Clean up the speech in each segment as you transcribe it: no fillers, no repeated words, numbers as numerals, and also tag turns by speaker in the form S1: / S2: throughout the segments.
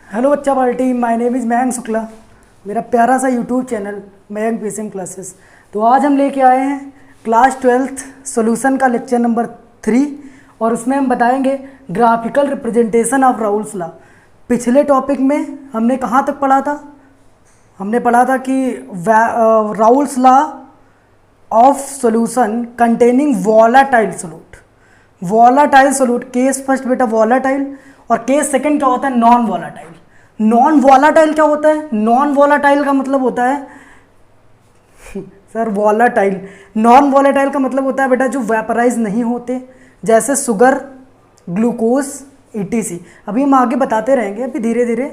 S1: Hello बच्चा party, my name is Mayank Shukla. मेरा प्यारा सा YouTube channel Mayank PCM classes. तो आज हम लेके आए हैं क्लास 12th सॉल्यूशन का लेक्चर नंबर 3 और उसमें हम बताएंगे graphical representation of Raoult's law. पिछले टॉपिक में हमने कहाँ तक पढ़ा था? हमने पढ़ा था कि Raoult's law of solution containing volatile solute. Volatile solute, case first बेटा वोलाटाइल और केस सेकंड क्या होता है? Non volatile. नॉन वोलाटाइल क्या होता है? नॉन वोलाटाइल का मतलब होता है सर वोलाटाइल। नॉन वोलाटाइल का मतलब होता है बेटा जो वेपराइज नहीं होते, जैसे शुगर, ग्लूकोज, ईटीसी। अभी हम आगे बताते रहेंगे अभी धीरे धीरे।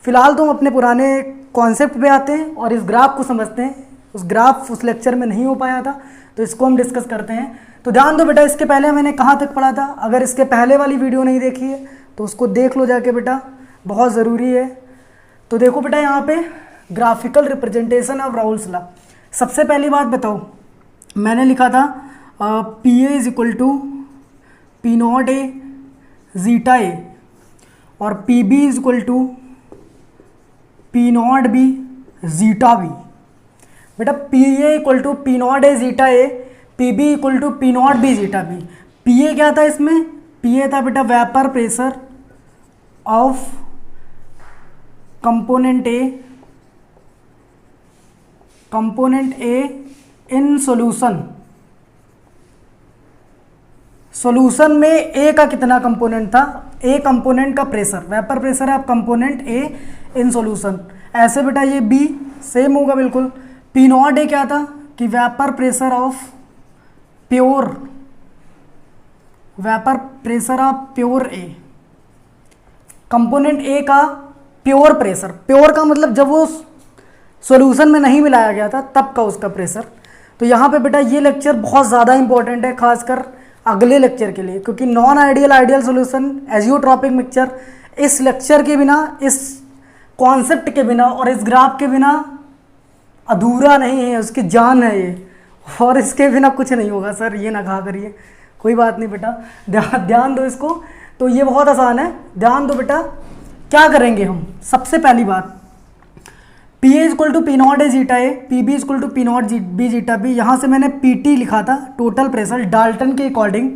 S1: फिलहाल तो हम अपने पुराने कॉन्सेप्ट पे आते हैं और इस ग्राफ को समझते हैं। उस ग्राफ उस लेक्चर में नहीं हो पाया था तो इसको हम डिस्कस करते हैं। तो ध्यान दो बेटा, इसके पहले मैंने कहाँ तक पढ़ा था। अगर इसके पहले वाली वीडियो नहीं देखी है तो उसको देख लो जाके बेटा, बहुत ज़रूरी है। तो देखो बेटा, यहाँ पे graphical representation of Raoult's law. सबसे पहली बात बताओ, मैंने लिखा था P A is equal to P not A zeta A और P B is equal to P not B zeta B. बेटा P A equal to P not A zeta A, P B equal to P not B zeta B. P A क्या था इसमें? P A था बेटा vapour pressure of component A in solution. Solution में ए का कितना component था? ए component का pressure, vapour pressure of component A in solution. ऐसे बेटा ये बी सेम होगा बिल्कुल। पी नॉट ए क्या था कि vapour pressure of pure A, component A का प्योर प्रेशर। प्योर का मतलब जब वो सॉल्यूशन में नहीं मिलाया गया था तब का उसका प्रेशर। तो यहाँ पे बेटा ये लेक्चर बहुत ज़्यादा इंपॉर्टेंट है, खासकर अगले लेक्चर के लिए, क्योंकि non ideal ideal solution azeotropic mixture इस लेक्चर के बिना, इस कॉन्सेप्ट के बिना और इस ग्राफ के बिना अधूरा नहीं है, उसकी जान है ये, और इसके बिना कुछ नहीं होगा। सर ये ना कहा करिए, कोई बात नहीं बेटा, ध्यान दो इसको। तो ये बहुत आसान है, ध्यान दो बेटा। क्या करेंगे हम? सबसे पहली बात, P A equal to P not A zeta A, P B equal to P not B zeta B. यहाँ से मैंने पी टी लिखा था, टोटल प्रेशर डाल्टन के according,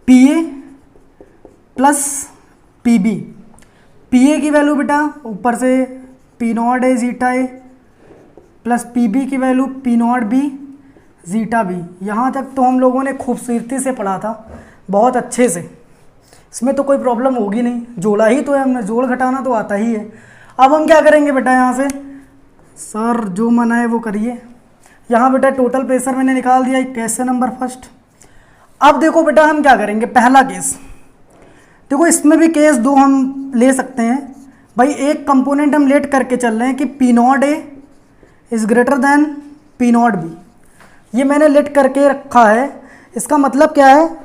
S1: P A plus P B. P A की value बेटा ऊपर से P not A zeta A plus P B की value P not B zeta B. यहाँ तक तो हम लोगों ने खूबसूरती से पढ़ा था, बहुत अच्छे से, इसमें तो कोई प्रॉब्लम होगी नहीं। जोड़ा ही तो है, हमने जोड़ घटाना तो आता ही है। अब हम क्या करेंगे बेटा, यहाँ से सर जो मना है वो करिए। यहाँ बेटा टोटल प्रेशर मैंने निकाल दिया, केस नंबर फर्स्ट। अब देखो बेटा हम क्या करेंगे, पहला केस देखो, इसमें भी केस दो हम ले सकते हैं भाई। एक कंपोनेंट हम लेट करके चल रहे हैं कि P not A is greater than P not be. ये मैंने लेट करके रखा है। इसका मतलब क्या है?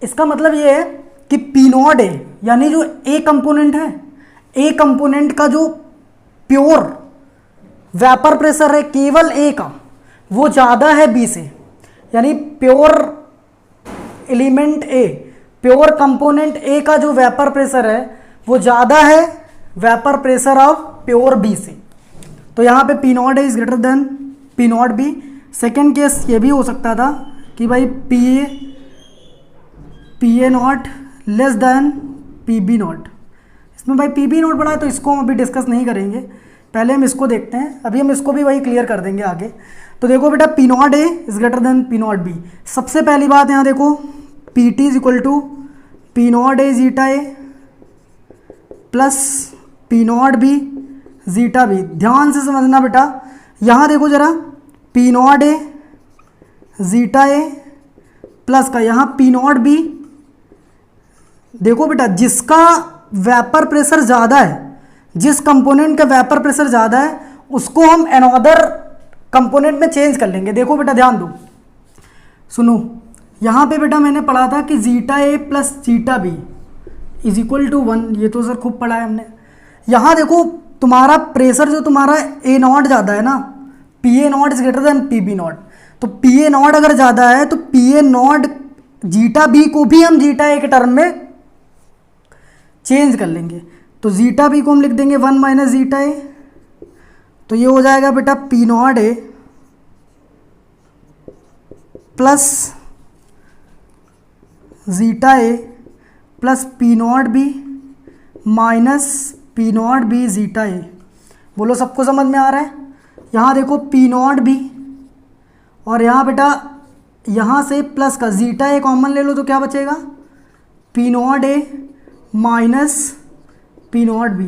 S1: इसका मतलब ये है कि पी नॉट ए यानी जो ए कंपोनेंट है, ए कंपोनेंट का जो प्योर वेपर प्रेशर है केवल ए का, वो ज़्यादा है बी से। यानी pure element A, pure component A का जो वेपर प्रेशर है वो ज़्यादा है vapour pressure of pure B से। तो यहाँ पे P not A is greater than P not B. Second case ये भी हो सकता था कि भाई P A not less than P B nought. इसमें भाई पी बी नॉट पड़ा है तो इसको हम अभी डिस्कस नहीं करेंगे, पहले हम इसको देखते हैं। अभी हम इसको भी वही क्लियर कर देंगे आगे। तो देखो बेटा P not A is greater than P not B. सबसे पहली बात यहाँ देखो, P T is equal to P not A zeta A plus P not B zeta B. ध्यान से समझना बेटा, यहाँ देखो जरा, P not A zeta A plus का यहाँ पी नॉट बी। देखो बेटा जिसका वेपर प्रेशर ज़्यादा है, जिस कंपोनेंट का वेपर प्रेशर ज़्यादा है उसको हम अनदर कंपोनेंट में चेंज कर लेंगे। देखो बेटा ध्यान दो, सुनो, यहाँ पे बेटा मैंने पढ़ा था कि zeta A plus zeta B is equal to 1। ये तो सर खूब पढ़ा है हमने। यहाँ देखो तुम्हारा प्रेशर जो तुम्हारा ए नॉट ज़्यादा है ना, P A not is greater than P B not. तो पी ए नॉट अगर ज़्यादा है तो P A not zeta B को भी हम जीटा ए के टर्म में चेंज कर लेंगे। तो जीटा बी को हम लिख देंगे 1 माइनस जीटा ए, तो ये हो जाएगा बेटा P not A plus zeta A plus P not B minus P not B zeta A. बोलो सबको समझ में आ रहा है? यहाँ देखो पी नॉट बी और यहाँ बेटा यहाँ से प्लस का जीटा ए कॉमन ले लो तो क्या बचेगा, P not a minus P not be.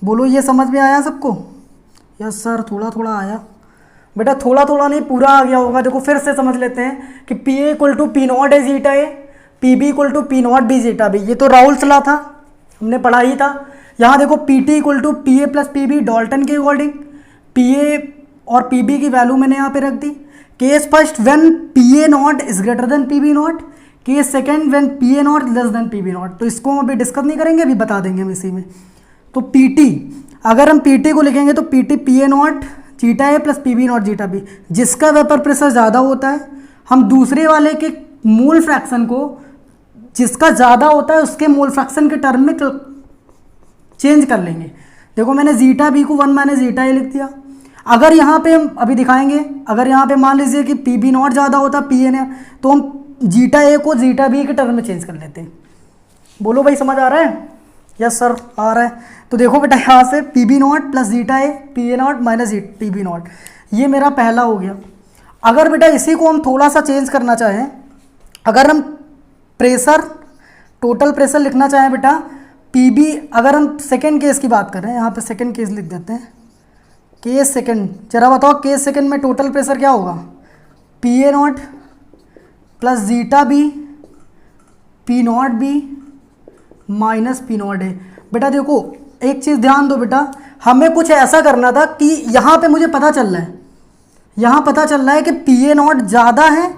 S1: बोलो ये समझ में आया सबको? यस सर, थोड़ा थोड़ा आया बेटा, थोड़ा थोड़ा नहीं पूरा आ गया होगा। देखो फिर से समझ लेते हैं कि P A equal to P not A zeta A, P B equal to P not B zeta B, ये तो राउल्स लॉ था, हमने पढ़ा ही था। यहाँ देखो P T equal to P A plus P B Dalton के अकॉर्डिंग, पी ए और पी बी की वैल्यू मैंने यहाँ पे रख दी। Case first when P A not is greater than P B naught, case second when P A not less than P B not. तो इसको हम अभी डिस्कस नहीं करेंगे, अभी बता देंगे हम इसी में। तो पी टी, अगर हम पी टी को लिखेंगे तो P T P A not zeta A plus P B nought zeta B, जिसका वेपर प्रेशर ज़्यादा होता है हम दूसरे वाले के मोल फ्रैक्शन को जिसका ज़्यादा होता है उसके मोल फ्रैक्शन के टर्म में चेंज कर लेंगे। देखो मैंने जीटा बी को 1 माइनस जीटा ए लिख दिया। अगर यहाँ पे हम अभी दिखाएंगे, अगर यहाँ पे मान लीजिए कि पी बी नॉट ज़्यादा होता पी ए ने, तो हम जीटा ए को जीटा बी के टर्म में चेंज कर लेते हैं। बोलो भाई समझ आ रहा है? यस सर आ रहा है। तो देखो बेटा यहाँ से P B not plus zeta A P A not minus P B nought, ये मेरा पहला हो गया। अगर बेटा इसी को हम थोड़ा सा चेंज करना चाहें, अगर हम प्रेशर टोटल प्रेशर लिखना चाहें बेटा पी बी, अगर हम सेकेंड केस की बात करें, यहाँ पे सेकेंड केस लिख देते हैं, केस सेकेंड। जरा बताओ केस सेकेंड में टोटल प्रेशर क्या होगा, P A nought plus zeta B P not B minus P not A. बेटा देखो एक चीज़ ध्यान दो बेटा, हमें कुछ ऐसा करना था कि यहाँ पे मुझे पता चल रहा है, यहाँ पता चल रहा है कि पी ए नॉट ज़्यादा है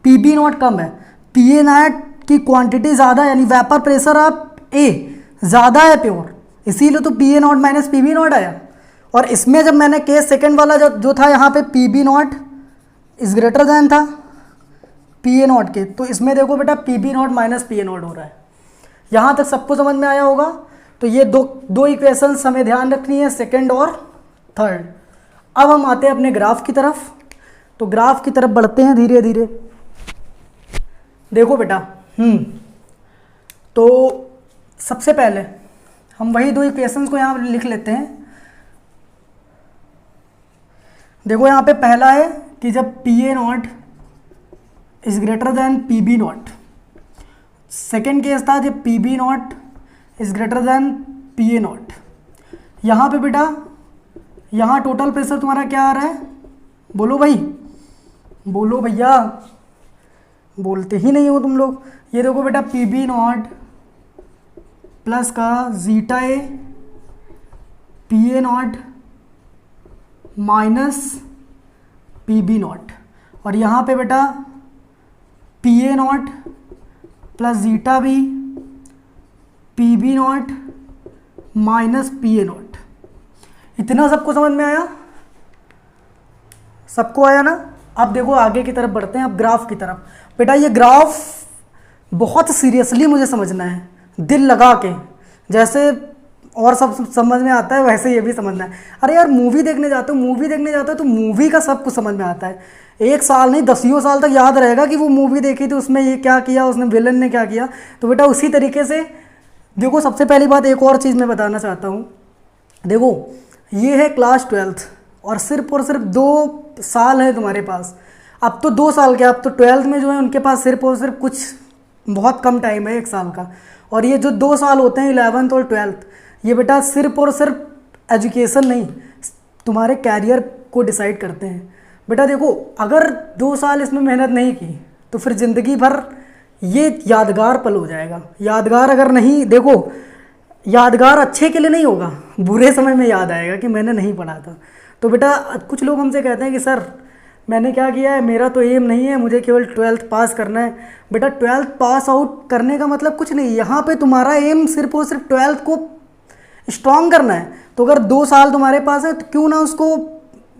S1: पी बी नॉट कम है, पी ए नॉट की क्वांटिटी ज़्यादा यानी वेपर प्रेशर आप ए ज़्यादा है प्योर, इसीलिए तो P A not minus P B nought आया। और इसमें जब मैंने केस सेकेंड वाला जो था यहाँ पे P B nought is greater than था पी ए नॉट के, तो इसमें देखो बेटा P B not minus P A nought हो रहा है। यहाँ तक सबको समझ में आया होगा? तो ये दो इक्वेशंस हमें ध्यान रखनी है, सेकंड और थर्ड। अब हम आते हैं अपने ग्राफ की तरफ। तो ग्राफ की तरफ बढ़ते हैं धीरे धीरे। देखो बेटा तो सबसे पहले हम वही दो इक्वेशंस को यहाँ लिख लेते हैं। देखो यहाँ पे पहला है कि जब P A not is greater than P B nought, second case था जब P B nought is greater than P A nought. यहाँ पे बेटा यहाँ टोटल प्रेशर तुम्हारा क्या आ रहा है, बोलो भाई, बोलो भैया, बोलते ही नहीं हो तुम लोग। ये देखो बेटा पी बी नॉट प्लस का zeta A P A not minus P B nought, और यहाँ पे बेटा P A nought plus zeta B P B not minus P A nought. इतना सबको समझ में आया? सबको आया ना? अब देखो आगे की तरफ बढ़ते हैं, अब ग्राफ की तरफ। बेटा ये ग्राफ बहुत सीरियसली मुझे समझना है, दिल लगा के, जैसे और सब समझ में आता है वैसे ये भी समझना है। अरे यार मूवी देखने जाते हो तो मूवी का सब कुछ समझ में आता है। एक साल नहीं 10 साल तक याद रहेगा कि वो मूवी देखी थी, उसमें ये क्या किया, उसने विलन ने क्या किया। तो बेटा उसी तरीके से देखो, सबसे पहली बात एक और चीज़ मैं बताना चाहता हूँ। देखो ये है क्लास 12th और सिर्फ 2 साल है तुम्हारे पास। अब तो 2 साल के, अब तो 12th में जो है उनके पास सिर्फ और सिर्फ कुछ बहुत कम टाइम है, 1 साल का। और ये जो 2 साल होते हैं 11th और 12th, ये बेटा सिर्फ और सिर्फ एजुकेशन नहीं, तुम्हारे कैरियर को डिसाइड करते हैं। बेटा देखो अगर 2 साल इसमें मेहनत नहीं की तो फिर ज़िंदगी भर ये यादगार पल हो जाएगा। यादगार अगर नहीं, देखो यादगार अच्छे के लिए नहीं होगा, बुरे समय में याद आएगा कि मैंने नहीं पढ़ा था। तो बेटा कुछ लोग हमसे कहते हैं कि सर मैंने क्या किया है, मेरा तो एम नहीं है, मुझे केवल 12th पास करना है। बेटा 12th पास आउट करने का मतलब कुछ नहीं, यहाँ पे तुम्हारा एम सिर्फ और सिर्फ 12th को स्ट्रॉन्ग करना है। तो अगर 2 साल तुम्हारे पास है तो क्यों ना उसको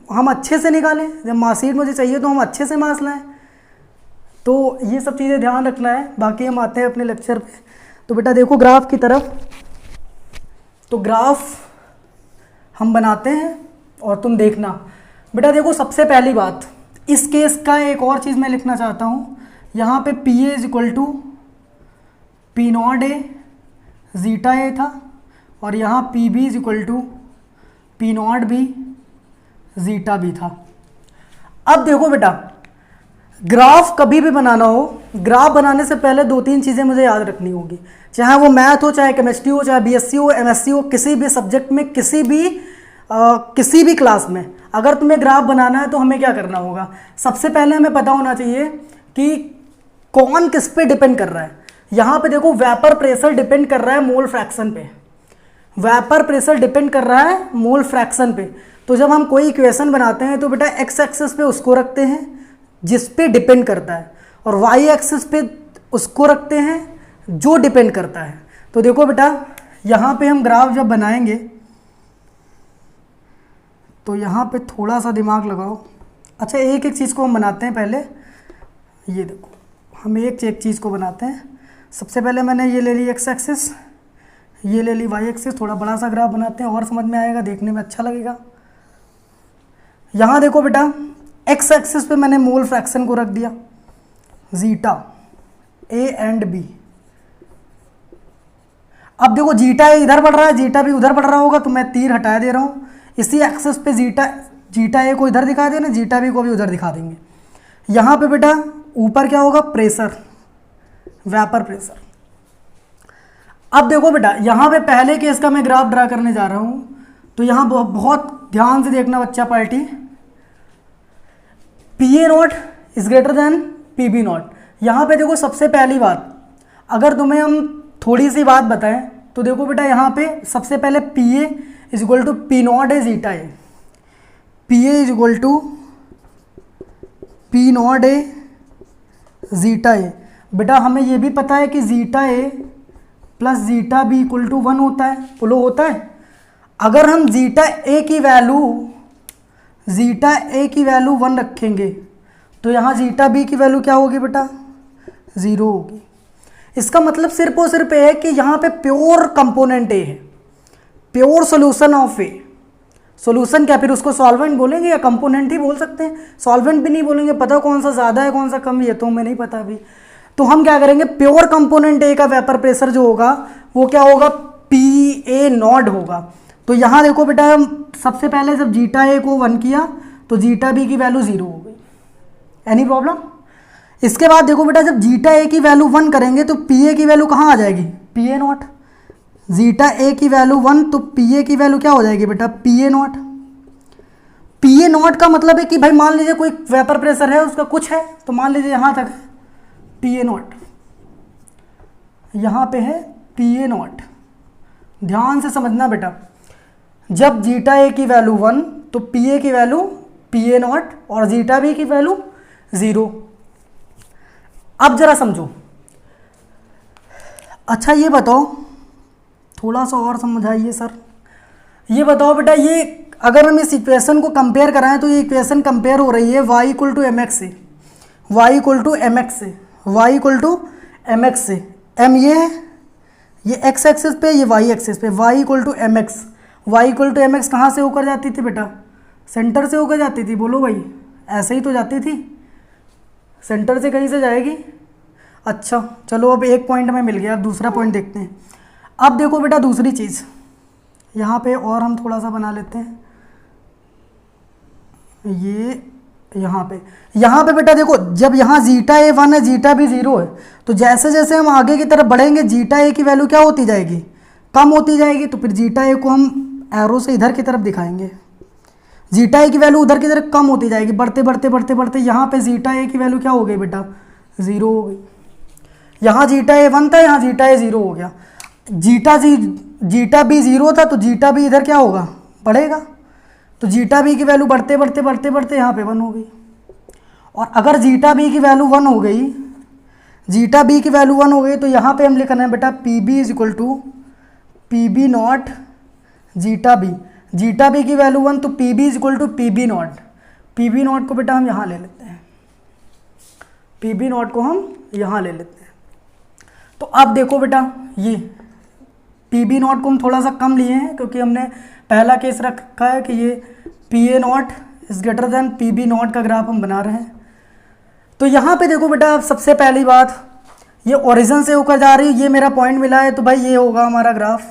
S1: हम अच्छे से निकालें। जब मार्कशीट मुझे चाहिए तो हम अच्छे से मार्क्स लाएँ। तो ये सब चीज़ें ध्यान रखना है। बाकी हम आते हैं अपने लेक्चर पे। तो बेटा देखो ग्राफ की तरफ, तो ग्राफ हम बनाते हैं और तुम देखना बेटा। देखो सबसे पहली बात, इस केस का एक और चीज़ मैं लिखना चाहता हूँ। यहाँ पे P A is equal to P not A zeta A था, और यहाँ P B is equal to P not B zeta B था। अब देखो बेटा, ग्राफ कभी भी बनाना हो, ग्राफ बनाने से पहले 2-3 चीज़ें मुझे याद रखनी होगी, चाहे वो मैथ हो, चाहे केमिस्ट्री हो, चाहे बीएससी हो, एमएससी हो, किसी भी सब्जेक्ट में, किसी भी क्लास में अगर तुम्हें ग्राफ बनाना है तो हमें क्या करना होगा। सबसे पहले हमें पता होना चाहिए कि कौन किस पे डिपेंड कर रहा है। यहाँ पे देखो वेपर प्रेशर डिपेंड कर रहा है मोल फ्रैक्शन पे, वेपर प्रेशर डिपेंड कर रहा है मोल फ्रैक्शन पे। तो जब हम कोई इक्वेशन बनाते हैं तो बेटा एक्स एक्सिस पे उसको रखते हैं जिस पे डिपेंड करता है, और वाई एक्सिस पे उसको रखते हैं जो डिपेंड करता है। तो देखो बेटा, यहाँ पे हम ग्राफ जब बनाएंगे तो यहाँ पे थोड़ा सा दिमाग लगाओ। अच्छा, एक एक चीज़ को हम बनाते हैं पहले। ये देखो, हम एक चीज़ को बनाते हैं। सबसे पहले मैंने ये ले ली एक्स एक्सिस, ये ले ली वाई एक्सिस। थोड़ा बड़ा सा ग्राफ बनाते हैं और समझ में आएगा, देखने में अच्छा लगेगा। यहाँ देखो बेटा, एक्स एक्सिस पे मैंने मोल फ्रैक्शन को रख दिया जीटा ए एंड बी। अब देखो जीटा ए इधर बढ़ रहा है, जीटा बी उधर बढ़ रहा होगा, तो मैं तीर हटा दे रहा हूँ। इसी एक्सिस पे जीटा ए को इधर दिखा देना, जीटा बी को भी उधर दिखा देंगे। यहाँ पे बेटा ऊपर क्या होगा, प्रेशर, वेपर प्रेशर। अब देखो बेटा, यहाँ पे पहले केस का मैं ग्राफ ड्रा करने जा रहा हूँ, तो यहाँ बहुत ध्यान से देखना बच्चा party. P A not is greater than P B nought. यहाँ पे देखो सबसे पहली बात, अगर तुम्हें हम थोड़ी सी बात बताएं तो देखो बेटा, यहाँ पे सबसे पहले P A is equal to P not A zeta A, P A is equal to P not A zeta A. बेटा हमें ये भी पता है कि zeta A plus zeta B equal to 1 होता है, फ्लो होता है। अगर हम जीटा ए की वैल्यू 1 रखेंगे तो यहाँ जीटा बी की वैल्यू क्या होगी बेटा, 0 होगी। इसका मतलब सिर्फ और सिर्फ है कि यहाँ पे प्योर कंपोनेंट ए है, pure solution of A. Solution क्या, फिर उसको सॉल्वेंट बोलेंगे या कंपोनेंट ही बोल सकते हैं, सॉल्वेंट भी नहीं बोलेंगे। पता कौन सा ज़्यादा है कौन सा कम, ये तो हमें नहीं पता अभी। तो हम क्या करेंगे, प्योर कंपोनेंट ए का वेपर प्रेशर जो होगा वो क्या होगा, पी ए नॉट होगा। तो यहाँ देखो बेटा, सबसे पहले जब जीटा ए को 1 किया तो जीटा बी की वैल्यू 0 हो गई। Any problem? इसके बाद देखो बेटा, जब जीटा ए की वैल्यू 1 करेंगे तो पी ए की वैल्यू कहाँ आ जाएगी, P A not. Zeta A की वैल्यू 1 तो पी ए की वैल्यू क्या हो जाएगी बेटा, P A nought. P A not का मतलब है कि भाई मान लीजिए कोई वेपर प्रेशर है, उसका कुछ है, तो मान लीजिए यहाँ तक है पी ए नॉट, यहाँ पे है पी ए नॉट। ध्यान से समझना बेटा, जब जीटा ए की वैल्यू 1 तो पी ए की वैल्यू पी ए नॉट और जीटा बी की वैल्यू 0। अब जरा समझो। अच्छा ये बताओ, थोड़ा सा और समझाइए सर। ये बताओ बेटा, ये अगर हम इस इक्वेशन को कंपेयर कराएं तो ये इक्वेशन कंपेयर हो रही है y equal to M X से, y equal to M X से, y equal to M X से। m ये है, ये x एक्सिस पे, ये y एक्सिस पे, y equal to M X. y equal to M X कहाँ से होकर जाती थी बेटा, सेंटर से होकर जाती थी। बोलो भाई, ऐसे ही तो जाती थी, सेंटर से कहीं से जाएगी। अच्छा चलो, अब एक पॉइंट हमें मिल गया, अब दूसरा पॉइंट देखते हैं। अब देखो बेटा दूसरी चीज़ यहाँ पे और हम थोड़ा सा बना लेते हैं। ये यहाँ पे बेटा देखो, जब यहाँ जीटा ए 1 है, जीटा बी 0 है, तो जैसे जैसे हम आगे की तरफ बढ़ेंगे जीटा ए की वैल्यू क्या होती जाएगी, कम होती जाएगी। तो फिर जीटा ए को हम एरो से इधर की तरफ दिखाएंगे, जीटा ए की वैल्यू उधर की तरफ कम होती जाएगी। बढ़ते बढ़ते बढ़ते बढ़ते यहाँ पे जीटा ए की वैल्यू क्या हो गई बेटा, 0 हो गई। यहाँ जीटा ए 1 था, यहाँ जीटा ए 0 हो गया। जीटा बी 0 था तो जीटा बी इधर क्या होगा, बढ़ेगा। तो जीटा बी की वैल्यू बढ़ते बढ़ते बढ़ते बढ़ते यहाँ पे 1 हो गई। और अगर जीटा बी की वैल्यू 1 हो गई, जीटा बी की वैल्यू 1 हो गई, तो यहाँ पे हम लिखना है बेटा P B is equal to P B nought zeta B. Zeta B की वैल्यू 1 तो P B is equal to P B nought. P B nought को बेटा हम यहाँ ले लेते हैं, पी बी नॉट को हम यहाँ ले लेते हैं। तो अब देखो बेटा, ये पी बी नॉट को हम थोड़ा सा कम लिए हैं क्योंकि हमने पहला केस रखा है कि ये P A not is greater than P B nought का ग्राफ हम बना रहे हैं। तो यहाँ पे देखो बेटा, सबसे पहली बात, ये ओरिजिन से होकर जा रही है, ये मेरा पॉइंट मिला है, तो भाई ये होगा हमारा ग्राफ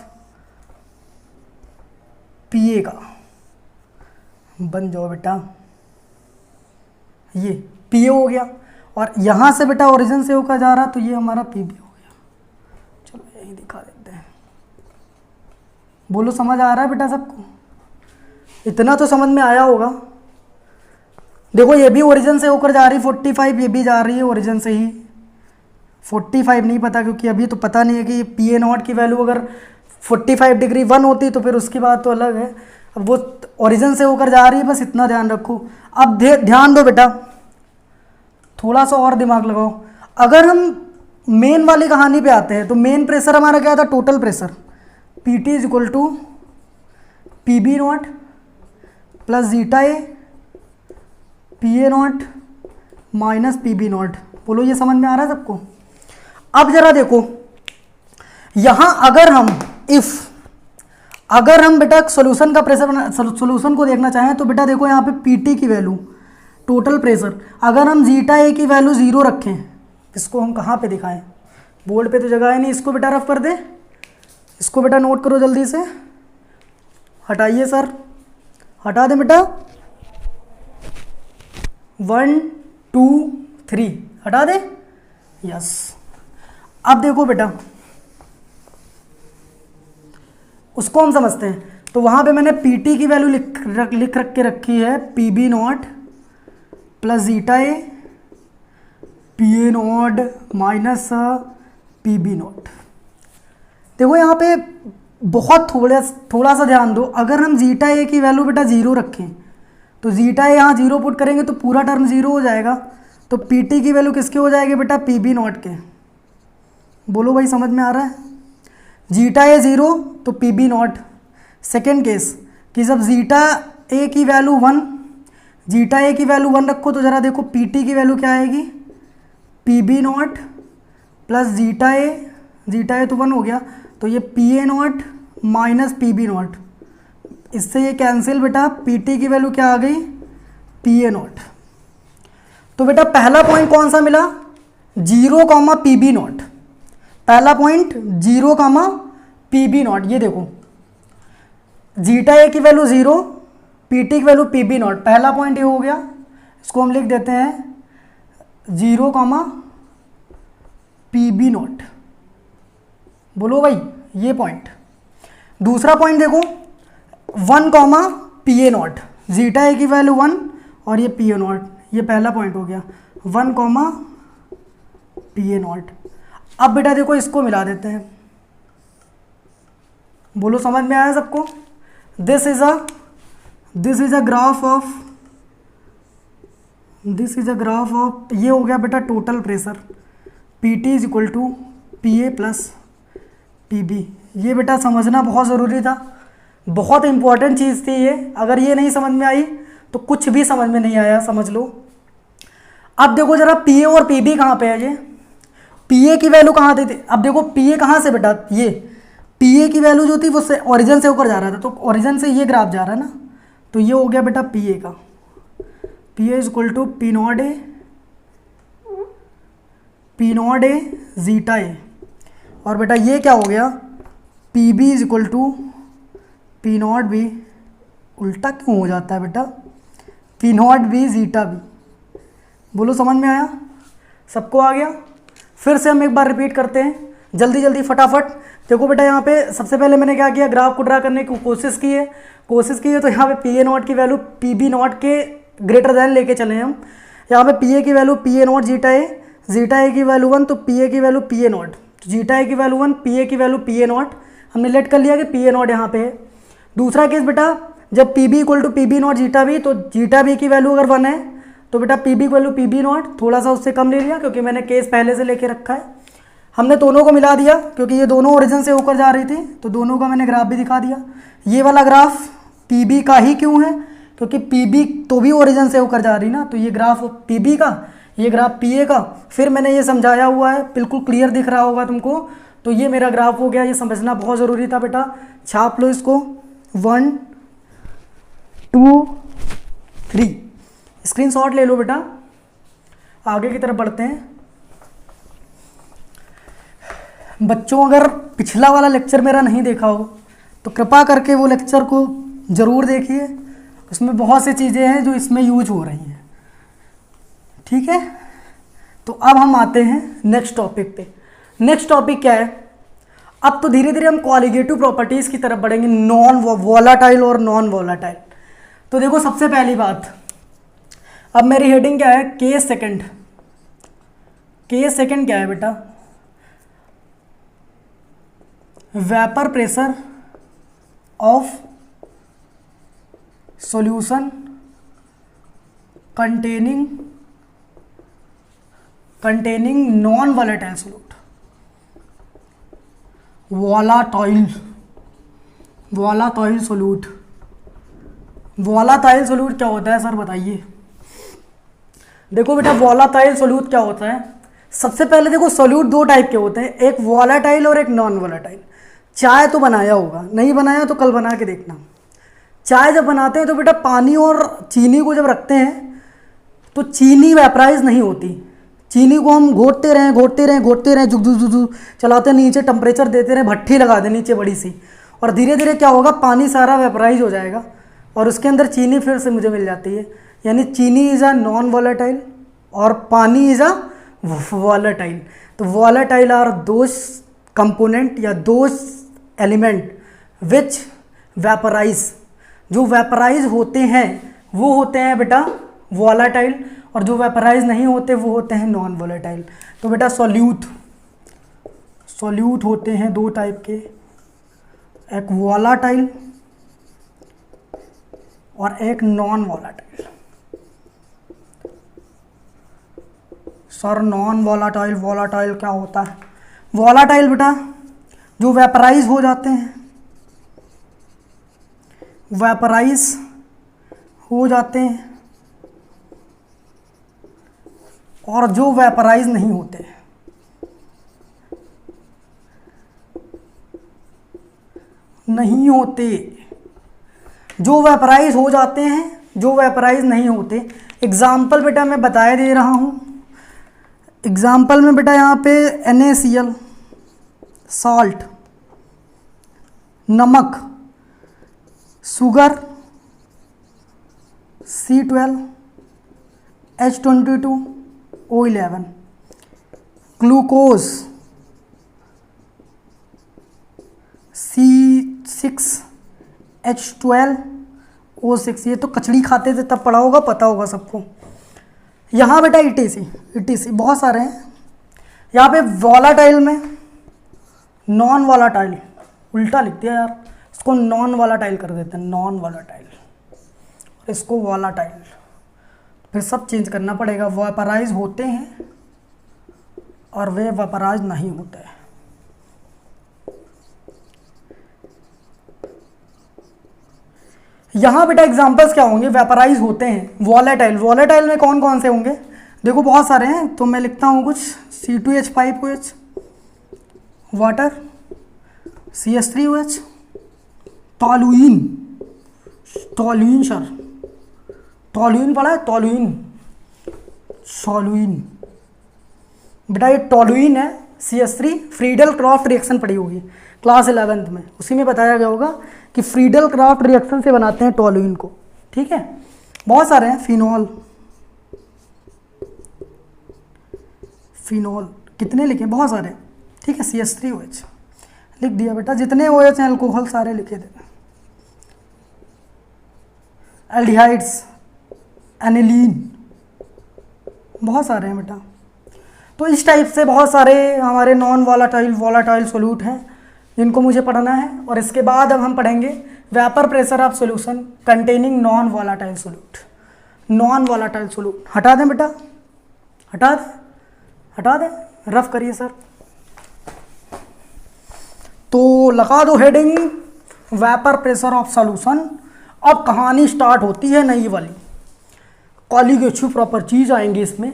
S1: पी ए का। बन जाओ बेटा, ये पी ए हो गया, और यहाँ से बेटा ओरिजिन से होकर जा रहा, तो ये हमारा पी बी हो गया। चलो यही दिखा देते हैं। बोलो समझ आ रहा है बेटा सबको? इतना तो समझ में आया होगा। देखो ये भी ओरिजिन से होकर जा रही 45, ये भी जा रही है ओरिजिन से ही। 45 नहीं पता क्योंकि अभी तो पता नहीं है कि पी ए नॉट की वैल्यू अगर 45 डिग्री 1 होती तो फिर उसकी बात तो अलग है। अब वो ओरिजिन से होकर जा रही है, बस इतना ध्यान रखो। अब ध्यान दो बेटा, थोड़ा सा और दिमाग लगाओ। अगर हम मेन वाली कहानी पे आते हैं तो मेन प्रेशर हमारा क्या था? Total pressure P T is equal to P B not plus zeta A P A not minus P B nought. बोलो ये समझ में आ रहा है सबको? अब जरा देखो यहां अगर हम बेटा सॉल्यूशन का प्रेशर सॉल्यूशन को देखना चाहें तो बेटा देखो यहाँ पे पीटी की वैल्यू टोटल प्रेशर, अगर हम जीटा ए की वैल्यू 0 रखें, इसको हम कहाँ पे दिखाएं? बोर्ड पे तो जगह है नहीं, इसको बेटा रफ कर दे, इसको बेटा नोट करो जल्दी से। हटाइए सर, हटा दें बेटा, 1 2 3 हटा दे, यस। अब देखो बेटा, उसको हम समझते हैं। तो वहां पे मैंने पीटी की वैल्यू लिख के रखी है P B not plus zeta A P A not minus P B nought. देखो यहाँ पे बहुत थोड़ा सा ध्यान दो। अगर हम जीटा ए की वैल्यू बेटा 0 रखें तो जीटा ए यहाँ 0 पुट करेंगे तो पूरा टर्म 0 हो जाएगा। तो पीटी की वैल्यू किसके हो जाएगी बेटा? पी बी नॉट के। बोलो भाई समझ में आ रहा है? जीटा ए 0 तो P B nought. Second case कि जब जीटा ए की वैल्यू 1, जीटा ए की वैल्यू 1 रखो तो ज़रा देखो पीटी की वैल्यू क्या आएगी? P B not plus zeta A तो 1 हो गया, तो ये P A not minus P B naught. इससे ये कैंसिल बेटा, पीटी की वैल्यू क्या आ गई? P A not. तो बेटा पहला पॉइंट कौन सा मिला? 0 कॉमा पी बी नॉट। पहला point 0 comma P B nought. ये देखो जीटा ए की वैल्यू 0, पीटी की वैल्यू पी बी नॉट। पहला पॉइंट ये हो गया, इसको हम लिख देते हैं 0 कॉमा पी बी नॉट। बोलो भाई ये पॉइंट। दूसरा पॉइंट देखो 1 comma P A not. Zeta A की वैल्यू 1 और ये पी ए नॉट, ये पहला पॉइंट हो गया 1 कॉमा पी ए नॉट। अब बेटा देखो इसको मिला देते हैं। बोलो समझ में आया सबको? This is a graph of ये हो गया बेटा total pressure P T is equal to P A plus P B. ये बेटा समझना बहुत ज़रूरी था, बहुत इंपॉर्टेंट चीज़ थी ये। अगर ये नहीं समझ में आई तो कुछ भी समझ में नहीं आया, समझ लो। अब देखो जरा पी ए और पी बी कहाँ पे है? ये पी ए की वैल्यू कहाँ थी? अब देखो पी ए कहाँ से बेटा? ये पी ए की वैल्यू जो थी वो ओरिजिन से होकर जा रहा था, तो ओरिजिन से ये ग्राफ जा रहा है ना, तो ये हो गया बेटा पी ए का। P A is equal to P not A zeta A, और बेटा ये क्या हो गया? P B is equal to P not B. उल्टा क्यों हो जाता है बेटा? P not B zeta B. बोलो समझ में आया? सबको आ गया? फिर से हम एक बार रिपीट करते हैं जल्दी जल्दी फटाफट। देखो बेटा यहाँ पे सबसे पहले मैंने क्या किया? ग्राफ को ड्रा करने की कोशिश की है तो यहाँ पे पी ए नॉट की वैल्यू पी बी नॉट के ग्रेटर देन लेके चले हम। यहाँ पे पी ए की value P A not zeta A की वैल्यू 1, तो पी ए की वैल्यू पी ए नॉट, तो जीटा ए की वैल्यू 1, पी ए की वैल्यू पी ए नॉट। हमने लेट कर लिया कि पी ए नॉट यहाँ पे है। दूसरा केस बेटा जब P B equal to P B nought zeta B, तो जीटा बी की वैल्यू अगर 1 है तो बेटा पी बी की वैल्यू पी बी नॉट, थोड़ा सा उससे कम ले लिया क्योंकि मैंने केस पहले से लेके रखा है। हमने दोनों को मिला दिया क्योंकि ये दोनों ओरिजिन से होकर जा रही थी, तो दोनों का मैंने ग्राफ भी दिखा दिया। ये वाला ग्राफ पी बी का ही क्यों है? क्योंकि पी बी तो भी ओरिजिन से होकर जा रही ना, तो ये ग्राफ पी बी का, ये ग्राफ पी ए का। फिर मैंने ये समझाया हुआ है, बिल्कुल क्लियर दिख रहा होगा तुमको। तो ये मेरा ग्राफ हो गया, ये समझना बहुत ज़रूरी था बेटा। छाप लो इसको, 1 2 3, स्क्रीनशॉट ले लो बेटा। आगे की तरफ बढ़ते हैं बच्चों। अगर पिछला वाला लेक्चर मेरा नहीं देखा हो तो कृपा करके वो लेक्चर को ज़रूर देखिए, उसमें बहुत सी चीज़ें हैं जो इसमें यूज हो रही हैं, ठीक है। तो अब हम आते हैं नेक्स्ट टॉपिक पे। नेक्स्ट टॉपिक क्या है? अब तो धीरे धीरे हम कॉलिगेटिव प्रॉपर्टीज़ की तरफ बढ़ेंगे, नॉन वोलाटाइल और नॉन वोलाटाइल। तो देखो सबसे पहली बात, अब मेरी हेडिंग क्या है? Case second. केस सेकंड क्या है बेटा? Vapour pressure of solution containing non-volatile solute, volatile solute। volatile solute क्या होता है सर बताइए? देखो बेटा volatile solute क्या होता है? सबसे पहले देखो सोल्यूट दो टाइप के होते हैं, एक वॉलाटाइल और एक नॉन वॉलाटाइल। चाय तो बनाया होगा, नहीं बनाया तो कल बना के देखना। चाय जब बनाते हैं तो बेटा पानी और चीनी को जब रखते हैं तो चीनी वेपराइज नहीं होती। चीनी को हम घोटते रहें जुग चलाते नीचे, टेम्परेचर देते रहें, भट्ठी लगा दें नीचे बड़ी सी, और धीरे धीरे क्या होगा, पानी सारा वेपराइज हो जाएगा और उसके अंदर चीनी फिर से मुझे मिल जाती है। यानी चीनी इज़ अ नॉन वॉलेटाइल और पानी इज़ अ वॉलेटाइल। तो वॉलेटाइल आर दोज कंपोनेंट या दोज एलिमेंट विच वेपराइज, जो वेपराइज होते हैं वो होते हैं बेटा वॉलेटाइल, और जो वेपराइज नहीं होते वो होते हैं नॉन वॉलेटाइल। तो बेटा सॉल्यूट होते हैं दो टाइप के, एक वॉलेटाइल और एक non volatile. Sir non volatile volatile क्या होता है? वॉलेटाइल बेटा जो वेपराइज हो जाते हैं, वेपराइज हो जाते हैं, और जो वेपराइज नहीं होते, जो वेपराइज हो जाते हैं, जो वेपराइज नहीं होते। एग्जाम्पल बेटा मैं बताए दे रहा हूं। एग्जाम्पल में बेटा यहाँ पे NaCl, सॉल्ट, नमक, sugar C12, H22, O11, glucose C6, H12, O6। ये तो कचड़ी खाते थे तब पढ़ा होगा, पता होगा सबको। यहाँ बेटा ETC बहुत सारे हैं। यहाँ पे वॉलाटाइल में नॉन वॉलाटाइल, उल्टा लिख दिया यार, इसको नॉन वॉलाटाइल कर देते हैं, नॉन वॉलाटाइल, इसको वॉलाटाइल, फिर सब चेंज करना पड़ेगा। वेपराइज होते हैं और वे वेपराइज नहीं होते हैं। यहाँ बेटा एग्जांपल्स क्या होंगे? वेपराइज होते हैं वॉलेटाइल। वॉलेटाइल में कौन कौन से होंगे? देखो बहुत सारे हैं, तो मैं लिखता हूँ कुछ। C2H5OH, water, CH3OH, toluene sir, toluene पढ़ा है? टॉलुइन बेटा ये टॉलुइन है। CH3 फ्रीडल क्राफ्ट रिएक्शन पढ़ी होगी क्लास 11th में, उसी में बताया गया होगा कि फ्रीडल क्राफ्ट रिएक्शन से बनाते हैं टॉलुइन को, ठीक है। बहुत सारे हैं, फिनॉल कितने लिखे? बहुत सारे, ठीक है। CH3OH लिख दिया बेटा, जितने OH हैं अल्कोहल सारे लिखे थे। एल्डिहाइड्स, एनिलीन, बहुत सारे हैं बेटा। तो इस टाइप से बहुत सारे हमारे नॉन वॉलाटाइल सोल्यूट हैं जिनको मुझे पढ़ना है। और इसके बाद अब हम पढ़ेंगे vapour pressure of solution containing non volatile solute. Non volatile solute हटा दें बेटा, हटा दें, रफ करिए सर। तो लगा दो heading vapour pressure of solution. अब कहानी स्टार्ट होती है नई वाली, कॉलिगेटिव प्रॉपर्टीज आएंगी इसमें।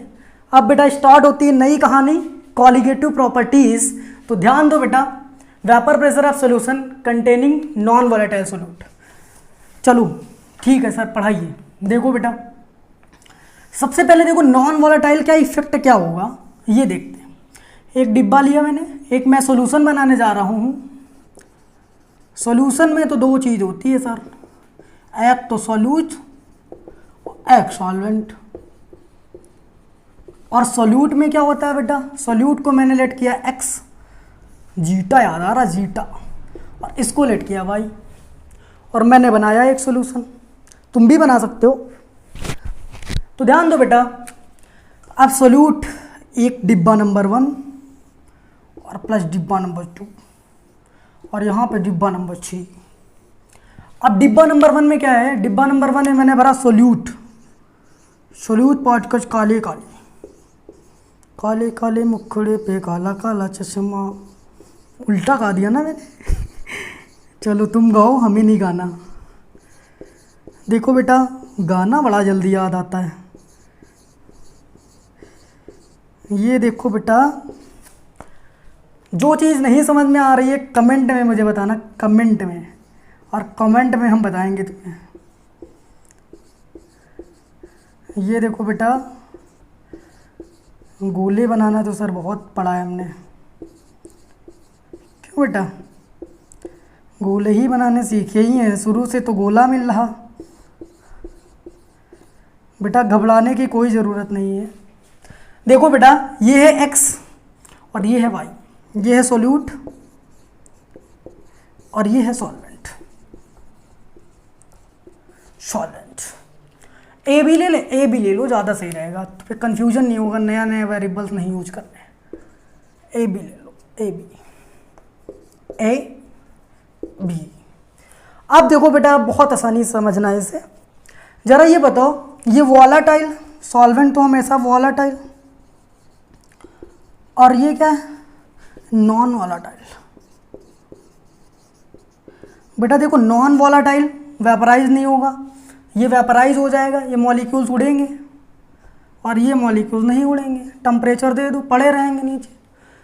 S1: अब बेटा स्टार्ट होती है नई कहानी, कॉलिगेटिव प्रॉपर्टीज। तो ध्यान दो बेटा, vapour pressure of solution containing non volatile solute. चलो ठीक है सर, पढ़ाइए। देखो बेटा, सबसे पहले देखो नॉन वॉलेटाइल का इफेक्ट क्या होगा ये देखते हैं। एक डिब्बा लिया मैंने, एक मैं सॉल्यूशन बनाने जा रहा हूँ। सॉल्यूशन में तो दो चीज़ होती है सर, एक तो सॉल्यूट एक सॉल्वेंट। और सॉल्यूट में क्या होता है बेटा, सॉल्यूट को मैंने लेट किया एक्स, जीटा याद आ रहा जीटा, और इसको लेट किया वाई, और मैंने बनाया एक सॉल्यूशन। तुम भी बना सकते हो। तो ध्यान दो बेटा, अब सॉल्यूट एक डिब्बा नंबर 1 और प्लस डिब्बा नंबर 2 और यहाँ पे डिब्बा नंबर 6। अब डिब्बा नंबर 1 में क्या है, डिब्बा नंबर 1 में मैंने भरा सॉल्यूट, सॉल्यूट पार्टिकल्स काले काले, काले काले मुखड़े पे काला काला चश्मा। उल्टा गा दिया ना मैंने। चलो तुम गाओ, हमें नहीं गाना। देखो बेटा, गाना बड़ा जल्दी याद आता है। ये देखो बेटा, जो चीज़ नहीं समझ में आ रही है कमेंट में मुझे बताना, कमेंट में, और कमेंट में हम बताएंगे तुम्हें। ये देखो बेटा, गोले बनाना तो सर बहुत पढ़ा है हमने। क्यों बेटा, गोले ही बनाने सीखे ही हैं, शुरू से तो गोला मिल रहा। बेटा घबराने की कोई ज़रूरत नहीं है। देखो बेटा, ये है x और ये है y, ये है सॉल्यूट और ये है सॉल्वेंट। सॉल्वेंट ए भी ले ले, ए भी ले लो, ज़्यादा सही रहेगा, तो फिर कन्फ्यूजन नहीं होगा, नया नया वेरिएबल्स नहीं यूज करने। ए भी ले लो, ए बी, ए बी। अब देखो बेटा, बहुत आसानी से समझना है इसे। ज़रा ये बताओ, ये वॉलेटाइल सॉल्वेंट तो हमेशा वॉलेटाइल, और ये क्या है, नॉन वॉलेटाइल। बेटा देखो, नॉन वॉलेटाइल वेपराइज नहीं होगा, ये वेपराइज हो जाएगा, ये मॉलिक्यूल्स उड़ेंगे, और ये मॉलिक्यूल्स नहीं उड़ेंगे। टेम्परेचर दे दो, पड़े रहेंगे नीचे,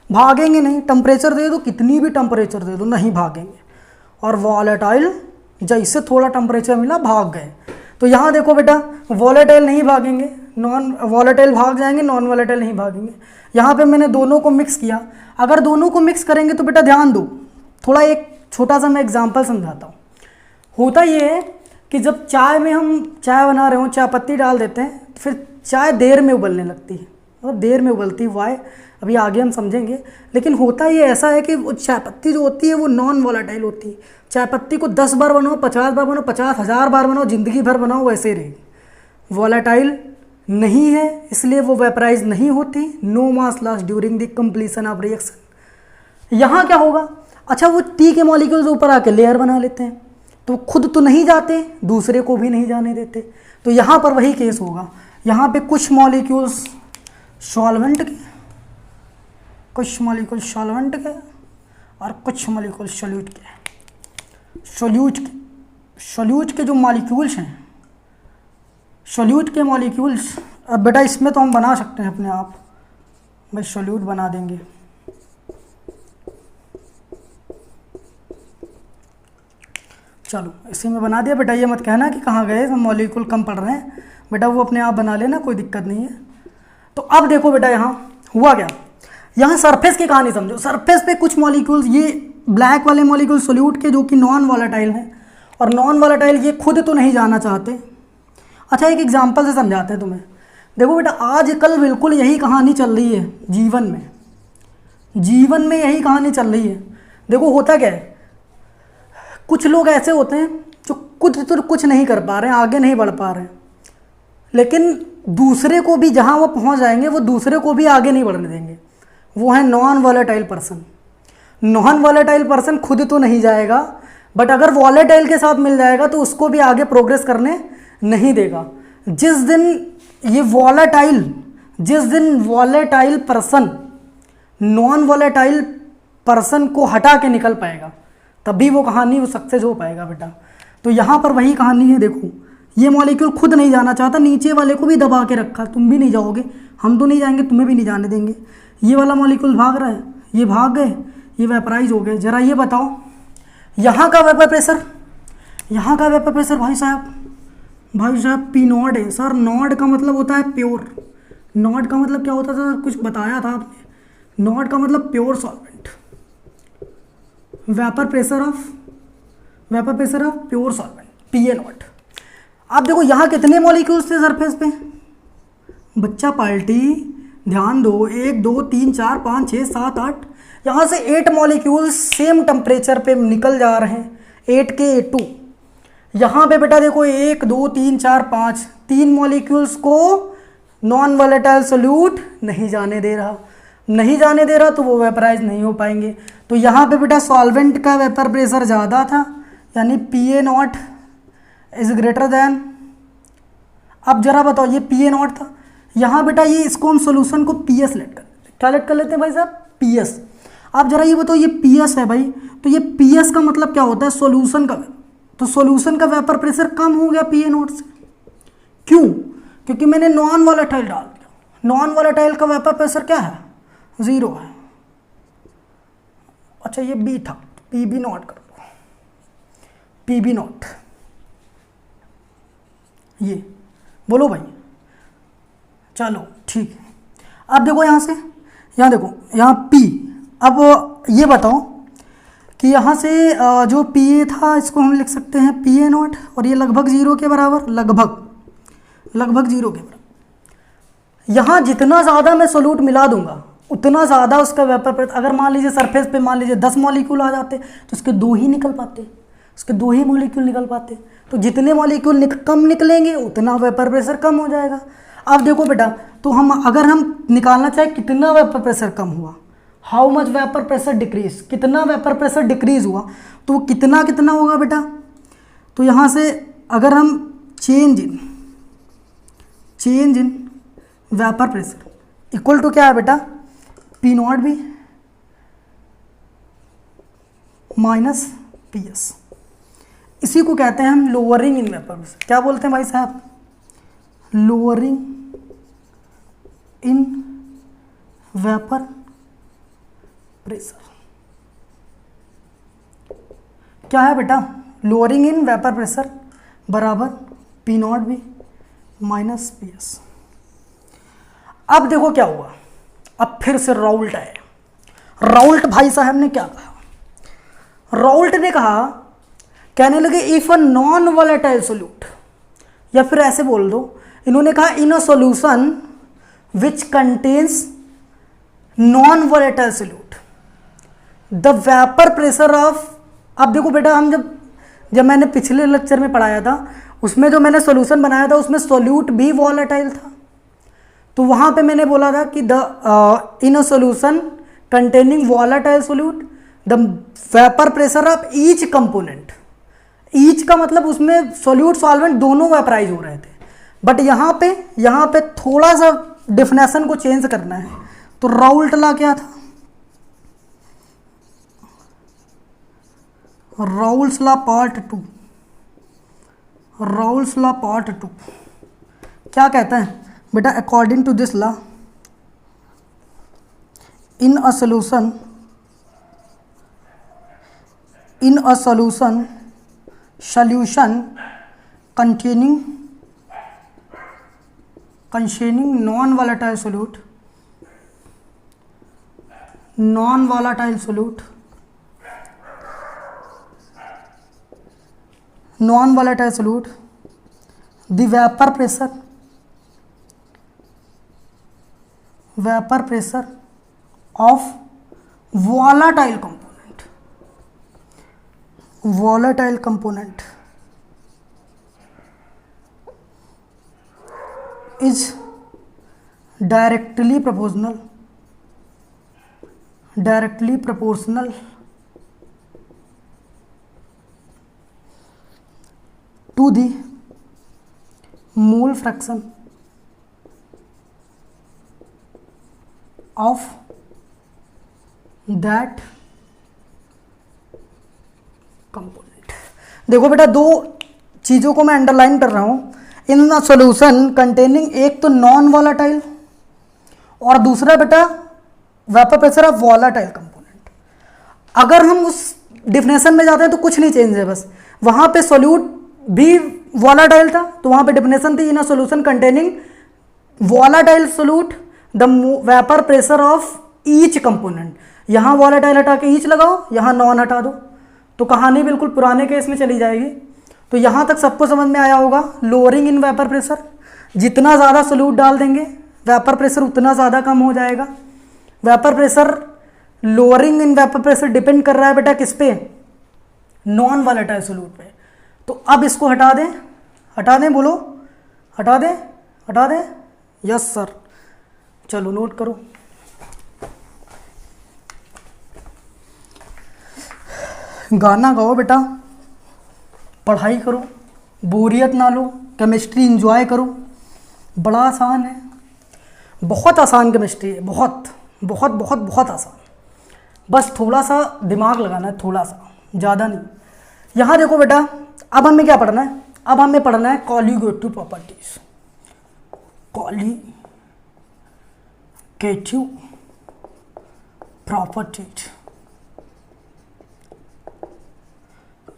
S1: भागेंगे नहीं। टेम्परेचर दे दो, कितनी भी टेम्परेचर दे दो, नहीं भागेंगे। और वॉलेटाइल जैसे थोड़ा टेम्परेचर मिला भाग गए। तो यहाँ देखो बेटा, वॉलेटाइल नहीं भागेंगे, नॉन वॉलेटाइल भाग जाएंगे, नॉन वॉलेटाइल नहीं भागेंगे। यहाँ पे मैंने दोनों को मिक्स किया। अगर दोनों को मिक्स करेंगे तो बेटा ध्यान दो, थोड़ा एक छोटा सा मैं एग्जांपल समझाता हूँ। होता ये है कि जब चाय में हम चाय बना रहे हो, चाय पत्ती डाल देते हैं, तो फिर चाय देर में उबलने लगती है, मतलब देर में उबलती है। वाई अभी आगे हम समझेंगे। लेकिन होता ये ऐसा है कि वो चाय पत्ती जो होती है वो नॉन वॉलेटाइल होती है। चाय पत्ती को 10 बार बनाओ, 50 बार बनाओ, 50,000 बार बनाओ, ज़िंदगी भर बनाओ, वैसे रहेगी। वॉलेटाइल नहीं है, इसलिए वो वेपराइज नहीं होती। No mass loss during the completion of reaction. यहाँ क्या होगा, अच्छा वो टी के मॉलिक्यूल्स ऊपर आके लेयर बना लेते हैं, तो खुद तो नहीं जाते, दूसरे को भी नहीं जाने देते। तो यहाँ पर वही केस होगा। यहाँ पे कुछ मॉलिक्यूल्स सॉल्वेंट के, कुछ मॉलिक्यूल सॉल्वेंट के, और कुछ मॉलिक्यूल सॉल्यूट के। सॉल्यूट के जो मॉलिक्यूल्स हैं, सॉल्यूट के मॉलिक्यूल्स, अब बेटा इसमें तो हम बना सकते हैं अपने आप, भाई सॉल्यूट बना देंगे। चलो इसी में बना दिया बेटा, ये मत कहना कि कहाँ गए, हम मॉलिक्यूल कम पढ़ रहे हैं। बेटा वो अपने आप बना लेना, कोई दिक्कत नहीं है। तो अब देखो बेटा, यहाँ हुआ क्या, यहाँ सरफेस की कहानी समझो। सरफेस पे कुछ मॉलिक्यूल्स, ये ब्लैक वाले मॉलिक्यूल सॉल्यूट के जो कि नॉन वॉलेटाइल हैं, और नॉन वॉलेटाइल ये खुद तो नहीं जाना चाहते। अच्छा एक एग्जांपल से समझाते हैं तुम्हें। देखो बेटा, आजकल बिल्कुल यही कहानी चल रही है जीवन में, जीवन में यही कहानी चल रही है। देखो होता क्या है, कुछ लोग ऐसे होते हैं जो खुद तो कुछ नहीं कर पा रहे हैं, आगे नहीं बढ़ पा रहे हैं, लेकिन दूसरे को भी जहाँ वो पहुँच जाएंगे वो दूसरे को भी आगे नहीं बढ़ने देंगे। वो है non volatile person. Non volatile person खुद तो नहीं जाएगा, बट अगर वॉलेटाइल के साथ मिल जाएगा तो उसको भी आगे प्रोग्रेस करने नहीं देगा। जिस दिन volatile person non volatile person को हटा के निकल पाएगा, तभी वो कहानी वो सक्सेस हो पाएगा बेटा। तो यहाँ पर वही कहानी है। देखो ये मॉलिक्यूल खुद नहीं जाना चाहता, नीचे वाले को भी दबा के रखा, तुम भी नहीं जाओगे, हम तो नहीं जाएंगे, तुम्हें भी नहीं जाने देंगे। ये वाला मॉलिक्यूल भाग रहा है, ये भाग गए, ये वेपराइज हो गए। जरा ये बताओ यहाँ का वेपर प्रेशर, यहाँ का वेपर प्रेशर भाई साहब पी नॉट है सर। नॉट का मतलब होता है प्योर, नॉट का मतलब क्या होता था सर, कुछ बताया था आपने। नॉट का मतलब pure solvent, vapour pressure of pure solvent P A not. आप देखो यहाँ कितने मॉलिक्यूल्स थे सरफेस पे, बच्चा पार्टी ध्यान दो, 1 2 3 4 5 6 7 8, यहाँ से 8 मॉलिक्यूल्स सेम टेम्परेचर पे निकल जा रहे हैं, 8 के 2। यहाँ पे बेटा देखो 1 2 3 4 5, 3 मॉलिक्यूल्स को नॉन वोलेटाइल सोल्यूट नहीं जाने दे रहा, तो वो वेपराइज नहीं हो पाएंगे। तो यहाँ पे बेटा सॉल्वेंट का वेपर प्रेशर ज़्यादा था, यानी P A not is greater then. अब जरा बताओ ये पी ए नॉट था, यहाँ बेटा ये इसको हम सोल्यूशन को पी एस लेट कर लेते हैं। क्या लेट कर लेते हैं भाई साहब, पी एस। आप जरा ये बताओ ये पी एस है भाई, तो ये पी एस का मतलब क्या होता है, सोल्यूशन का। तो सोल्यूशन का वेपर प्रेशर कम हो गया पी ए नॉट से, क्यों? क्योंकि मैंने नॉन वोलेटाइल डाल दिया। नॉन वोलेटाइल का वेपर प्रेशर क्या है, 0 है। अच्छा ये बी था, पी बी नॉट कर दो, पी बी नॉट, ये बोलो भाई, चलो ठीक है। अब देखो यहाँ से, यहाँ देखो यहाँ P। अब ये बताओ कि यहाँ से जो PA था इसको हम लिख सकते हैं PA नॉट, और ये लगभग 0 के बराबर, लगभग 0 के बराबर। यहाँ जितना ज़्यादा मैं सोल्यूट मिला दूंगा उतना ज़्यादा उसका वेपर प्रेशर। अगर मान लीजिए सरफेस पे मान लीजिए 10 मॉलिक्यूल आ जाते तो उसके 2 ही निकल पाते, उसके 2 ही मॉलिक्यूल निकल पाते। तो जितने मॉलिक्यूल कम निकलेंगे उतना वेपर प्रेशर कम हो जाएगा। अब देखो बेटा, तो अगर हम निकालना चाहें कितना वेपर प्रेशर कम हुआ, how much vapour pressure decrease, कितना वेपर प्रेशर डिक्रीज हुआ, तो वो कितना होगा बेटा। तो यहाँ से अगर हम change in vapour pressure equal to क्या है बेटा, P not B minus P S. इसी को कहते हैं हम लोअरिंग इन वेपर प्रेशर। क्या बोलते हैं भाई साहब, लोअरिंग इन वेपर प्रेशर। क्या है बेटा, लोअरिंग इन वेपर प्रेशर बराबर P not B minus P S. अब देखो क्या हुआ, अब फिर से राउल्ट आए। राउल्ट भाई साहब ने क्या कहा, राउल्ट ने कहा, कहने लगे if a non volatile solute, या फिर ऐसे बोल दो, इन्होंने कहा in a solution which contains non volatile solute the vapour pressure of. अब देखो बेटा, हम जब मैंने पिछले लेक्चर में पढ़ाया था उसमें जो मैंने सॉल्यूशन बनाया था उसमें सोल्यूट भी वोलेटाइल था। तो वहाँ पे मैंने बोला था कि in a solution containing volatile solute the vapour pressure of each component. Each का मतलब उसमें सोल्यूट सॉल्वेंट दोनों वेपराइज हो रहे थे, बट यहाँ पे थोड़ा सा डिफिनेशन को चेंज करना है। तो राउल्ट लॉ क्या था, Raoult's law part 2। Raoult's law part 2 क्या कहता है बेटा, according to this law in a solution containing non-volatile solute the vapor pressure of volatile component is directly proportional to the mole fraction of that component. देखो बेटा, दो चीज़ों को मैं अंडरलाइन कर रहा हूँ। इन द सॉल्यूशन कंटेनिंग, एक तो नॉन वोलेटाइल और दूसरा बेटा vapour pressure of volatile component. अगर हम उस डिफिनेशन में जाते हैं तो कुछ नहीं चेंज है, बस वहाँ पे सोल्यूट भी वॉलाटाइल था तो वहाँ पे डिफिनेशन थी in a solution containing volatile solute the vapour pressure of each component. यहाँ वॉलाटाइल हटा के ईच लगाओ, यहाँ नॉन हटा दो, तो कहानी बिल्कुल पुराने केस में चली जाएगी। तो यहाँ तक सबको समझ में आया होगा। लोअरिंग इन वेपर प्रेशर, जितना ज़्यादा सोल्यूट डाल देंगे वेपर प्रेशर उतना ज़्यादा कम हो जाएगा। Vapour pressure, lowering in vapour pressure depend कर रहा है बेटा किस पे, नॉन वॉलेटाइल सोल्यूट पे। तो अब इसको हटा दें, हटा दें, बोलो हटा दें, हटा दें, यस सर। चलो नोट करो, गाना गाओ बेटा, पढ़ाई करो, बोरियत ना लो, केमिस्ट्री एंजॉय करो, बड़ा आसान है, बहुत आसान केमिस्ट्री है, बहुत बहुत बहुत बहुत आसान। बस थोड़ा सा दिमाग लगाना है, थोड़ा सा, ज़्यादा नहीं। यहाँ देखो बेटा, अब हमें क्या पढ़ना है, अब हमें पढ़ना है colligative properties. Colligative properties,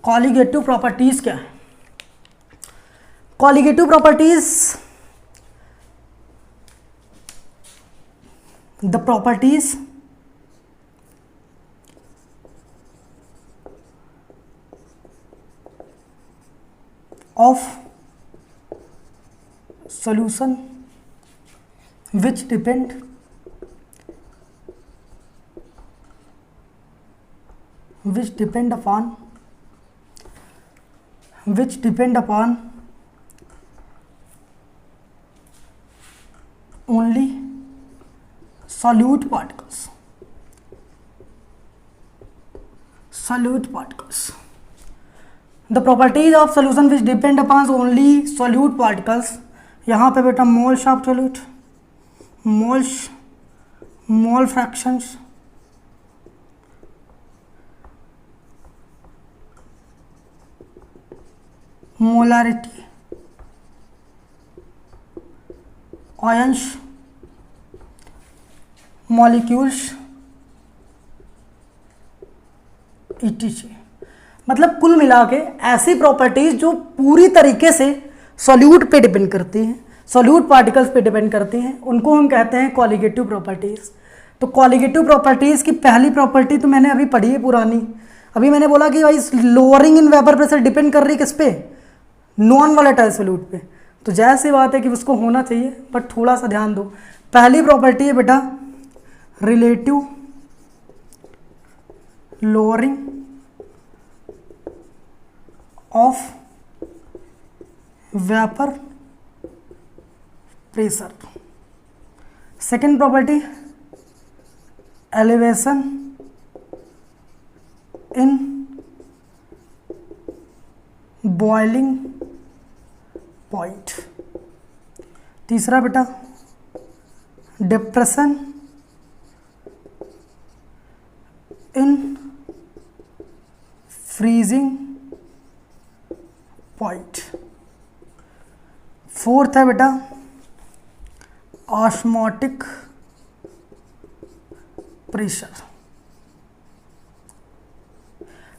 S1: colligative properties क्या है? Colligative properties the properties of solution which depend upon only solute particles. The properties of solution which depend upon only solute particles, यहाँ पे बेटा mole of solute, mole fractions, molarity, ions, molecules, etc। मतलब कुल मिला के ऐसी properties जो पूरी तरीके से सॉल्यूट पे डिपेंड करती हैं, सॉल्यूट पार्टिकल्स पे डिपेंड करती हैं, उनको हम कहते हैं कॉलीगेटिव प्रॉपर्टीज। तो कॉलीगेटिव प्रॉपर्टीज की पहली प्रॉपर्टी तो मैंने अभी पढ़ी है पुरानी। अभी मैंने बोला कि भाई lowering in vapour pressure depend कर रही है किस पे, नॉन वॉलेटाइल सॉल्यूट पे। तो जाहिर सी बात है कि उसको होना चाहिए, बट थोड़ा सा ध्यान दो। पहली प्रॉपर्टी है बेटा relative lowering of vapor pressure। second property elevation in boiling point। तीसरा बेटा depression in freezing point. Fourth है बेटा ऑस्मोटिक प्रेशर।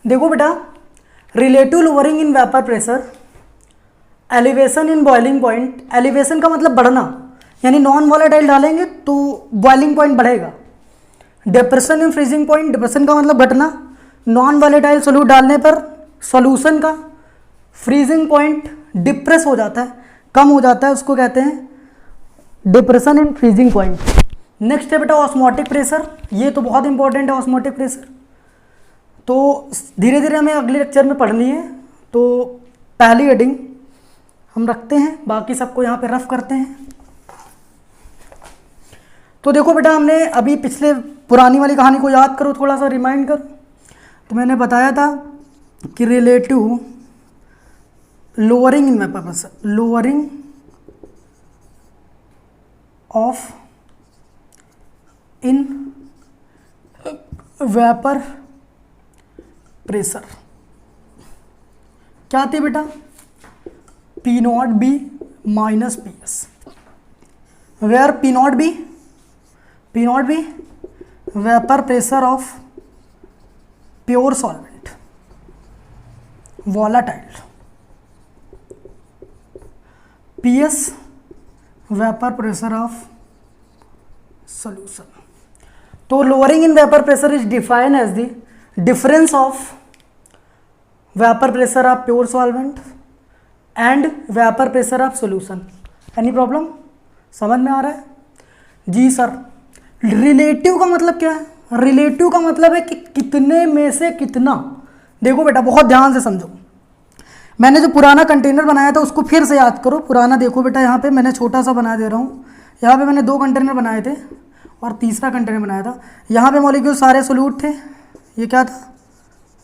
S1: देखो बेटा, relative lowering in vapour pressure, elevation in boiling point. Elevation का मतलब बढ़ना, यानी नॉन वॉलेटाइल डालेंगे तो बॉइलिंग पॉइंट बढ़ेगा। Depression in freezing point, depression का मतलब घटना, नॉन वॉलेटाइल सोल्यूट डालने पर सॉल्यूशन का फ्रीजिंग पॉइंट डिप्रेस हो जाता है, कम हो जाता है, उसको कहते हैं depression in freezing point. Next है बेटा ऑस्मोटिक प्रेशर। ये तो बहुत इंपॉर्टेंट है ऑस्मोटिक प्रेशर, तो धीरे धीरे हमें अगले लेक्चर में पढ़नी है। तो पहली हेडिंग हम रखते हैं, बाकी सबको यहाँ पे रफ करते हैं। तो देखो बेटा, हमने अभी पिछले पुरानी वाली कहानी को याद करो, थोड़ा सा रिमाइंड करो। तो मैंने बताया था कि relative lowering in vapour pressure, lowering of in vapour pressure क्या थी बेटा, P not B minus P S, where P not B vapour pressure of pure solvent, volatile, PS vapour pressure of solution. तो lowering in vapour pressure is defined as the difference of vapour pressure of pure solvent and vapour pressure of solution. Any problem, समझ में आ रहा है? जी sir. Relative का मतलब क्या है? Relative का मतलब है कि कितने में से कितना। देखो बेटा बहुत ध्यान से समझो, मैंने जो पुराना कंटेनर बनाया था उसको फिर से याद करो। पुराना देखो बेटा, यहाँ पे मैंने छोटा सा बना दे रहा हूँ। यहाँ पे मैंने 2 कंटेनर बनाए थे और तीसरा कंटेनर बनाया था। यहाँ पे मॉलिक्यूल सारे सोल्यूट थे। ये क्या था?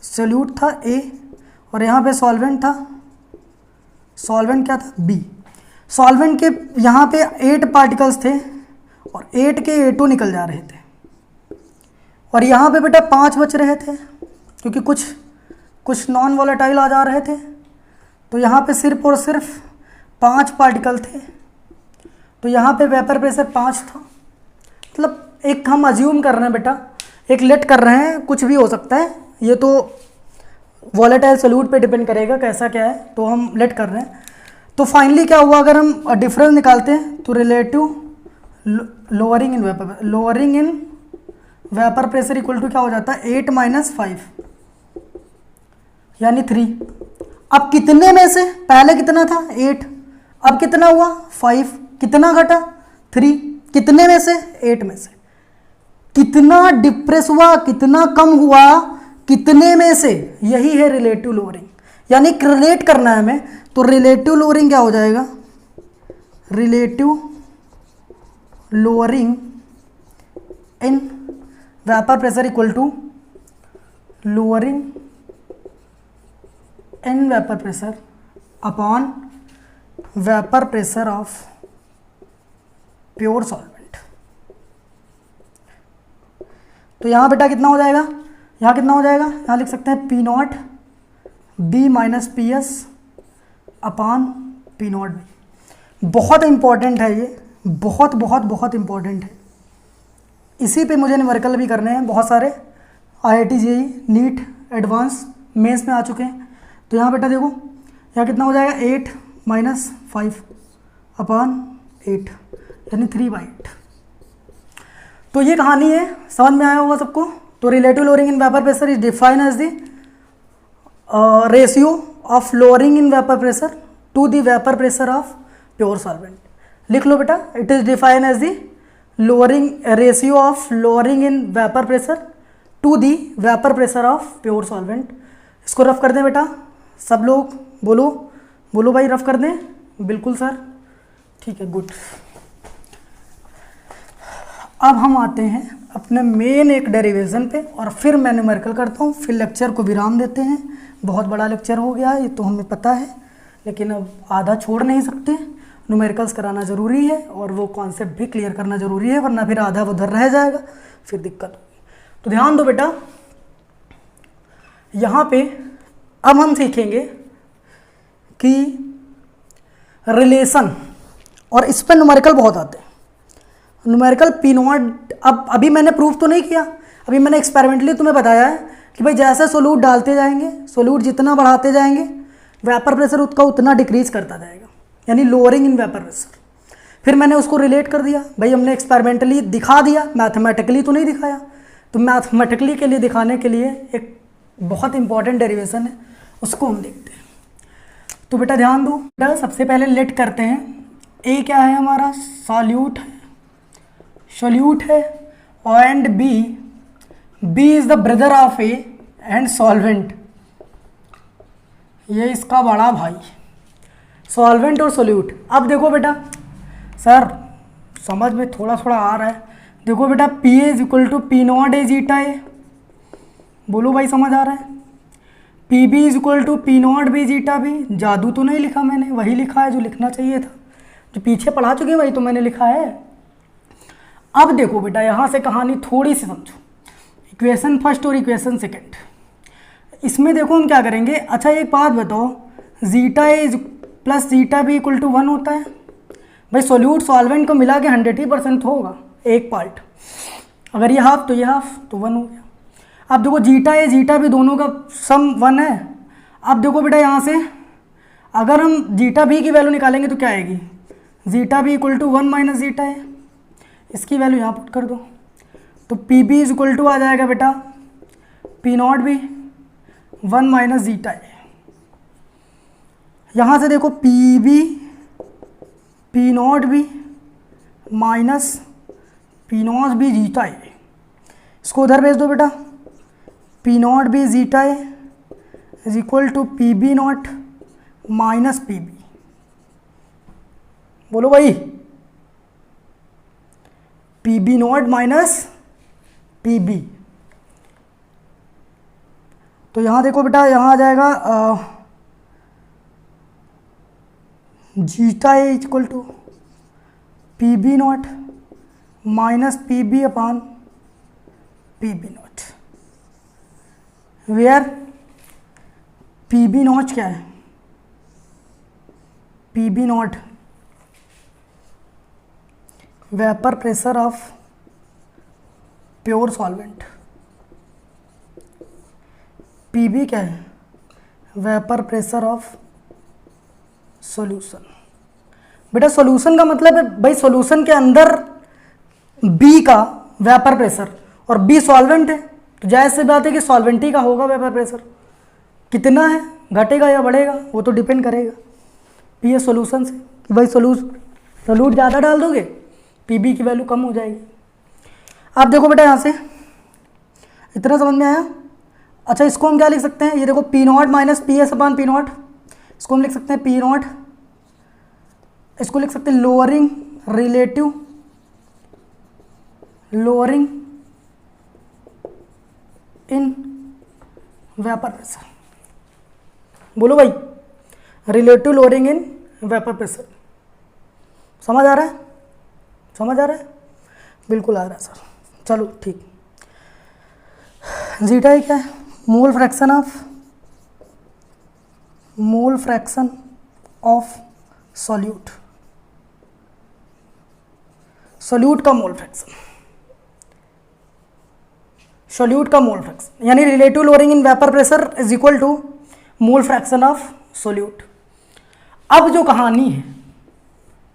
S1: सोल्यूट था A, और यहाँ पे सॉल्वेंट था। सॉल्वेंट क्या था? B। सॉल्वेंट के यहाँ पे 8 पार्टिकल्स थे और 8 के 8 निकल जा रहे थे, और यहाँ पे बेटा 5 बच रहे थे क्योंकि कुछ नॉन वॉलेटाइल आ जा रहे थे। तो यहाँ पे सिर्फ और सिर्फ 5 पार्टिकल थे, तो यहाँ पे वेपर प्रेशर 5 था। मतलब एक हम अज्यूम कर रहे हैं बेटा, एक लेट कर रहे हैं, कुछ भी हो सकता है, ये तो वॉलेटाइल सोल्यूट पे डिपेंड करेगा कैसा क्या है, तो हम लेट कर रहे हैं। तो फाइनली क्या हुआ, अगर हम डिफरेंस निकालते हैं तो relative lowering in vapour pressure equal to क्या हो जाता है? 8 - 5 यानी 3। अब कितने में से? पहले कितना था? 8। अब कितना हुआ? 5। कितना घटा? 3। कितने में से? 8 में से। कितना डिप्रेस हुआ, कितना कम हुआ, कितने में से? यही है रिलेटिव लोअरिंग। यानी रिलेट करना है हमें, तो रिलेटिव लोअरिंग क्या हो जाएगा? Relative lowering in vapour pressure equal to lowering in vapour pressure upon vapour pressure of pure solvent. तो यहाँ बेटा कितना हो जाएगा? यहाँ कितना हो जाएगा? यहाँ लिख सकते हैं P0 B - PS upon P0 B। बहुत इंपॉर्टेंट है ये, बहुत बहुत बहुत इंपॉर्टेंट है। इसी पे मुझे न्यूमेरिकल भी करने हैं बहुत सारे। IIT JEE NEET advanced mains में आ चुके हैं। तो यहाँ बेटा देखो, यहाँ कितना हो जाएगा? 8 - 5 अपॉन 8 यानी 3/8। तो ये कहानी है, समझ में आया होगा सबको। तो relative lowering in vapour pressure is defined as the ratio of lowering in vapour pressure to the vapour pressure of pure solvent. लिख लो बेटा, it is defined as the lowering ratio of lowering in vapour pressure to the vapour pressure of pure solvent. इसको rough कर दें बेटा, सब लोग बोलो बोलो भाई, रफ कर दें। बिल्कुल सर, ठीक है, गुड। अब हम आते हैं अपने मेन एक डेरिवेशन पे, और फिर मैं न्यूमेरिकल करता हूँ, फिर लेक्चर को विराम देते हैं। बहुत बड़ा लेक्चर हो गया ये तो हमें पता है, लेकिन अब आधा छोड़ नहीं सकते। न्यूमेरिकल्स कराना ज़रूरी है और वो कॉन्सेप्ट भी क्लियर करना ज़रूरी है, वरना फिर आधा उधर रह जाएगा, फिर दिक्कत होगी। तो ध्यान दो बेटा, यहाँ पे अब हम सीखेंगे कि रिलेशन, और इस पर न्यूमेरिकल बहुत आते हैं। न्यूमेरिकल P0, अब अभी मैंने प्रूफ तो नहीं किया, अभी मैंने एक्सपेरिमेंटली तुम्हें बताया है कि भाई जैसे सोल्यूट डालते जाएंगे, सोल्यूट जितना बढ़ाते जाएंगे, वेपर प्रेशर उसका उतना डिक्रीज करता जाएगा, यानी लोअरिंग इन वेपर प्रेशर। फिर मैंने उसको रिलेट कर दिया, भाई हमने एक्सपेरिमेंटली दिखा दिया, मैथमेटिकली तो नहीं दिखाया। तो मैथमेटिकली के लिए दिखाने के लिए एक बहुत इंपॉर्टेंट डेरिवेशन है, उसको हम देखते हैं। तो बेटा ध्यान दो, बेटा सबसे पहले लेट करते हैं। ए क्या है हमारा? सॉल्यूट है, सोल्यूट है, and B is the brother of A and solvent, ये इसका बड़ा भाई। सॉल्वेंट और सोल्यूट। अब देखो बेटा, सर समझ में थोड़ा थोड़ा आ रहा है। देखो बेटा, P is equal to P0 A zeta A, बोलो भाई समझ आ रहा है। PB is equal to P0 B zeta B. जादू तो नहीं लिखा मैंने, वही लिखा है जो लिखना चाहिए था, जो पीछे पढ़ा चुके हैं वही तो मैंने लिखा है। अब देखो बेटा, यहाँ से कहानी थोड़ी सी समझो, इक्वेशन फर्स्ट और इक्वेशन सेकंड। इसमें देखो हम क्या करेंगे। अच्छा एक बात बताओ, zeta A plus zeta B equal to 1 होता है। भाई सोल्यूट सॉल्वेंट को मिला के 100% होगा एक पार्ट, अगर ये हाफ तो ये हाफ, तो 1 हो गया। अब देखो जीटा ए जीटा भी दोनों का सम 1 है। अब देखो बेटा यहाँ से अगर हम जीटा बी की वैल्यू निकालेंगे तो क्या आएगी, zeta B equal to 1 minus zeta A. इसकी वैल्यू यहाँ पुट कर दो तो P B is equal to आ जाएगा बेटा P not B 1 minus zeta A. यहाँ से देखो P B P not B minus P not B zeta A, इसको उधर भेज दो बेटा, P not B zeta A is equal to P B not minus P B. बोलो भाई, P B not minus P B. तो यहाँ देखो बेटा यहाँ आ जाएगा zeta A equal to P B not minus P B upon P B nought, where P B nought क्या है, P B nought vapour pressure of pure solvent, P B क्या है, वेपर प्रेशर ऑफ सॉल्यूशन। बेटा solution का मतलब है भाई solution के अंदर बी का वेपर प्रेशर और बी सॉल्वेंट है, तो जायज़ सी बात है कि सॉल्वेंट ही का होगा वेपर प्रेशर। कितना है, घटेगा या बढ़ेगा, वो तो डिपेंड करेगा पी ए सॉल्यूशन से कि भाई सोल्यूट ज़्यादा डाल दोगे पी बी की वैल्यू कम हो जाएगी। आप देखो बेटा यहाँ से इतना समझ में आया। अच्छा इसको हम क्या लिख सकते हैं, ये देखो P naught minus P S upon P not, इसको हम लिख सकते हैं पी नॉट, इसको लिख सकते हैं लोअरिंग इन वेपर प्रेशर। बोलो भाई, relative lowering in vapour pressure. समझ आ रहा है, समझ आ रहा है, बिल्कुल आ रहा है सर। चलो ठीक, जीटा ही क्या है, mole fraction of solute, solute का मोल फ्रैक्शन, यानी relative lowering in vapour pressure is equal to mole fraction of solute. अब जो कहानी है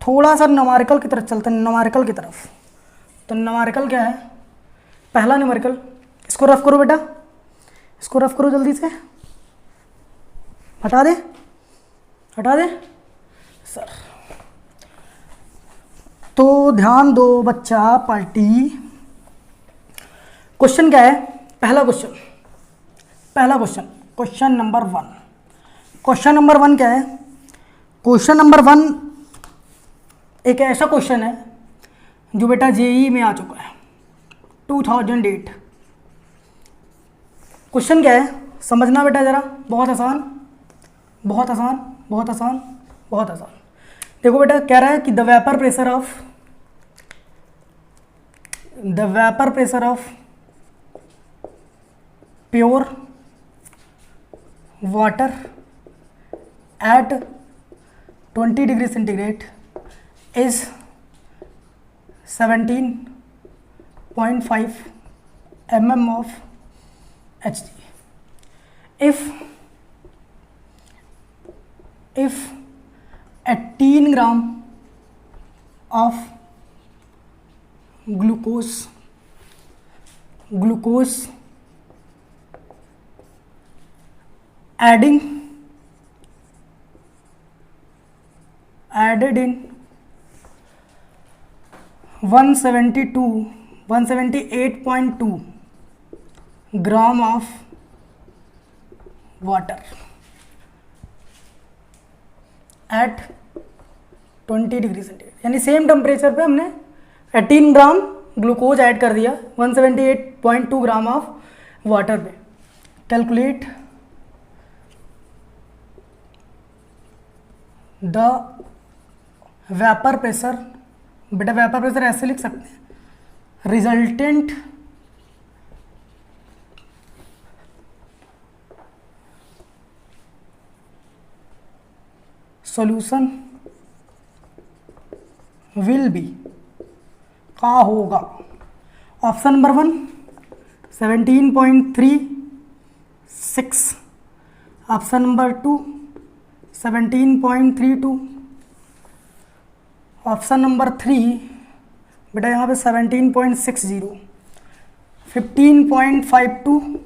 S1: थोड़ा सा न्यूमेरिकल की तरफ चलते हैं, न्यूमेरिकल की तरफ। तो न्यूमेरिकल क्या है, पहला न्यूमेरिकल, इसको रफ करो बेटा, इसको रफ करो जल्दी से, हटा दे सर। तो ध्यान दो बच्चा पार्टी, क्वेश्चन क्या है, पहला क्वेश्चन क्वेश्चन नंबर 1 क्या है, क्वेश्चन नंबर 1 एक ऐसा क्वेश्चन है जो बेटा जेई में आ चुका है 2008। क्वेश्चन क्या है समझना बेटा ज़रा, बहुत आसान। देखो बेटा कह रहा है कि the vapour pressure of pure water at 20 degree centigrade is 17.5 mm of Hg. If 18 gram of glucose added in 178.2 gram of water at 20 degree centigrade, यानी सेम टेम्परेचर पे हमने 18 ग्राम ग्लूकोज ऐड कर दिया 178.2 ग्राम ऑफ वाटर पे। Calculate the vapour pressure, बेटा vapour pressure ऐसे लिख सकते हैं, रिजल्टेंट सॉल्यूशन विल बी, का होगा option number 1 17.36, option number 2 17.32, option number 3 बेटा यहाँ पे 17.60, 15.52,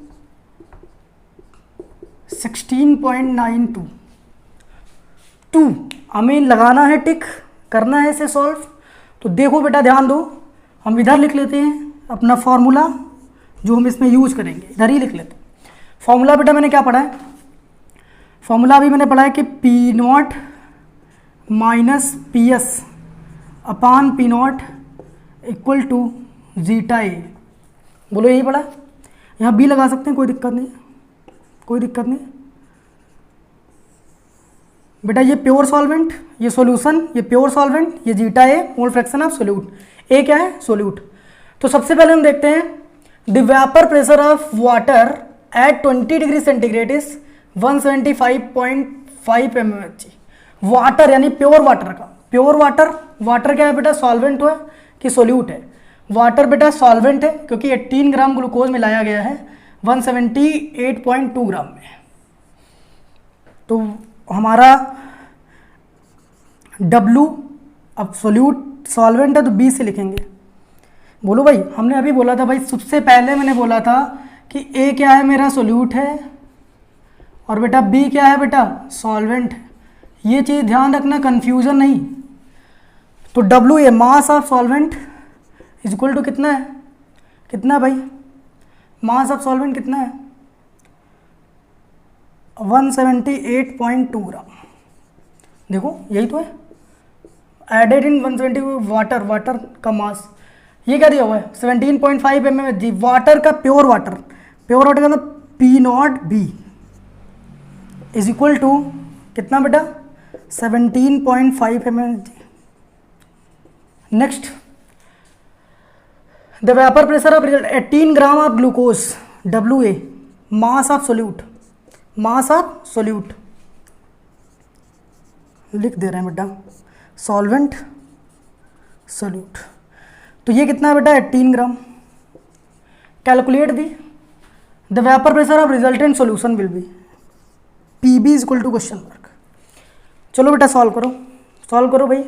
S1: 16.92। 2 हमें लगाना है टिक, करना है इसे सॉल्व। तो देखो बेटा ध्यान दो, हम इधर लिख लेते हैं अपना फॉर्मूला जो हम इसमें यूज करेंगे, इधर ही लिख लेते हैं। फॉर्मूला बेटा मैंने क्या पढ़ा है, फॉर्मूला अभी मैंने पढ़ा है कि P naught minus P S upon P naught equal to zeta A. बोलो यही पढ़ा है। यहाँ बी लगा सकते हैं, कोई दिक्कत नहीं, कोई दिक्कत नहीं बेटा। ये प्योर सॉल्वेंट, ये सॉल्यूशन, ये प्योर सॉल्वेंट, ये zeta A mole fraction of solute, A क्या है सोल्यूट। तो सबसे पहले हम देखते हैं the vapour pressure of water at 20 degree centigrade is 175.5 mmHg। Water यानी प्योर वाटर का, प्योर वाटर, वाटर क्या है बेटा सॉल्वेंट है कि सोल्यूट है। वाटर बेटा सॉल्वेंट है क्योंकि 18 ग्राम ग्लूकोज मिलाया गया है 178.2 ग्राम में। तो हमारा W, अब सोल्यूट सॉल्वेंट है तो B से लिखेंगे। बोलो भाई, हमने अभी बोला था भाई, सबसे पहले मैंने बोला था कि A क्या है मेरा सोल्यूट है और बेटा B क्या है बेटा सॉल्वेंट। ये चीज़ ध्यान रखना, कंफ्यूजन नहीं। तो WA mass of solvent is equal to कितना है, कितना भाई मास ऑफ सॉल्वेंट कितना है 178.2 ग्राम। देखो यही तो है, एडेड इन 170 वाटर, वाटर का मास ये क्या दिया हुआ है 17.5 mmHg। वाटर का प्योर वाटर, प्योर वाटर का मतलब P not B is equal to कितना बेटा 17.5 mmHg। Next the vapour pressure of 18 gram of glucose WA mass of solute, mass of solute लिख दे रहे हैं बेटा सॉल्वेंट सोल्यूट। तो ये कितना है बेटा 18 gram. Calculate the the vapour pressure of resultant solution will be PB is equal to question mark. चलो बेटा सॉल्व करो, सॉल्व करो भाई।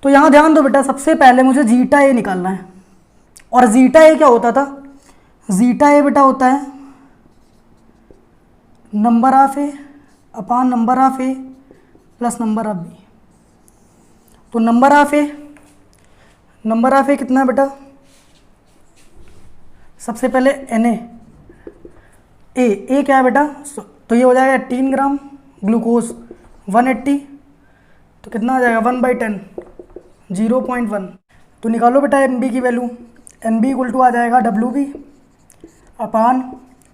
S1: तो यहाँ ध्यान दो बेटा, सबसे पहले मुझे जीटा ए निकालना है। और जीटा ए क्या होता था, जीटा ए बेटा होता है number of A upon number of A plus number of B. तो number of A, number of A कितना है बेटा, सबसे पहले Na, ए क्या है बेटा, तो ये हो जाएगा 18 ग्राम ग्लूकोज 180, तो कितना आ जाएगा 1/10 0.1। तो निकालो बेटा NB की वैल्यू, NB इक्वल टू आ जाएगा WB अपान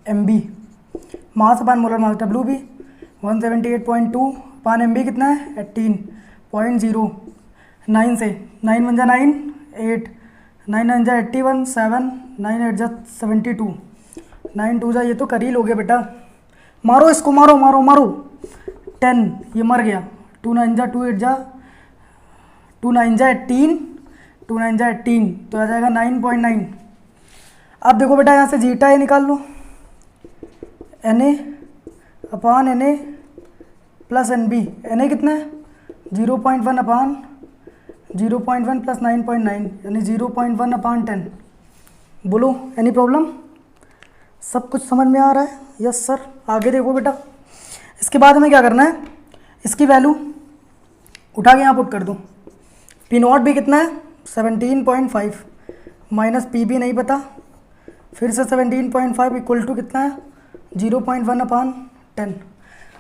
S1: MB, मास अपान मोलर मास WB 178.2 अपान MB कितना है 18.0। 9 से 9 1 जा 9 8 9 9 जा 81 7 9 8 जा 72 9 2 जा, ये तो कर ही लोगे बेटा, मारो इसको, मारो मारो मारो 10, ये मर गया 2 9 जा 2 8 जा 2 9 जा 18 2 9 जा 18, तो आ जाएगा 9.9। अब देखो बेटा यहाँ से जीटा ए निकाल लो, Na अपान Na प्लस NB। Na कितना है 0.1 अपान 0.1 प्लस 9.9 यानी 0.1 अपान 10। बोलो एनी प्रॉब्लम, सब कुछ समझ में आ रहा है? Yes sir. आगे देखो बेटा, इसके बाद हमें क्या करना है, इसकी वैल्यू उठा के यहाँ पुट कर दो। पी नॉट भी कितना है 17.5 माइनस पी भी नहीं पता, फिर से 17.5 इक्वल टू कितना है 0.1 अपान 10।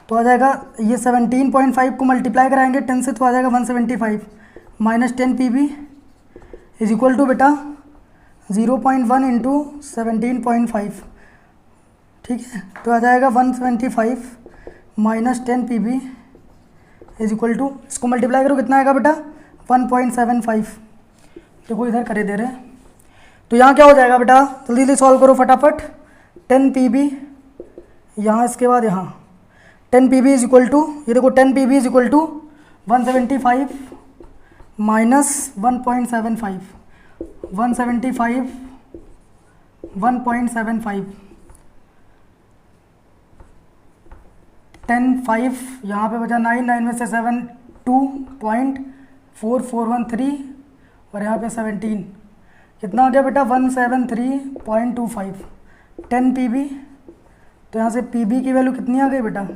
S1: तो आ जाएगा ये 17.5 को मल्टीप्लाई कराएंगे 10 से तो आ जाएगा 175 minus 10 PB is equal to बेटा 0.1 इंटू 17.5, ठीक है। तो आ जाएगा 175 minus 10 PB is equal to, इसको मल्टीप्लाई करो कितना आएगा बेटा 1.75। देखो इधर करे दे रहे हैं, तो यहाँ क्या हो जाएगा बेटा, जल्दी जल्दी सॉल्व करो फटाफट। 10 PB यहाँ, इसके बाद यहाँ 10 PB इज इक्वल टू, ये देखो 10 PB is equal to 175 minus 1.75, 175 1.75, 10 5, यहाँ पे बचा 9, 9 में से 7 2.4413 और यहाँ पे 17, कितना आ गया बेटा 173.25, 10 पीबी। तो यहाँ से पीबी की वैल्यू कितनी आ गई बेटा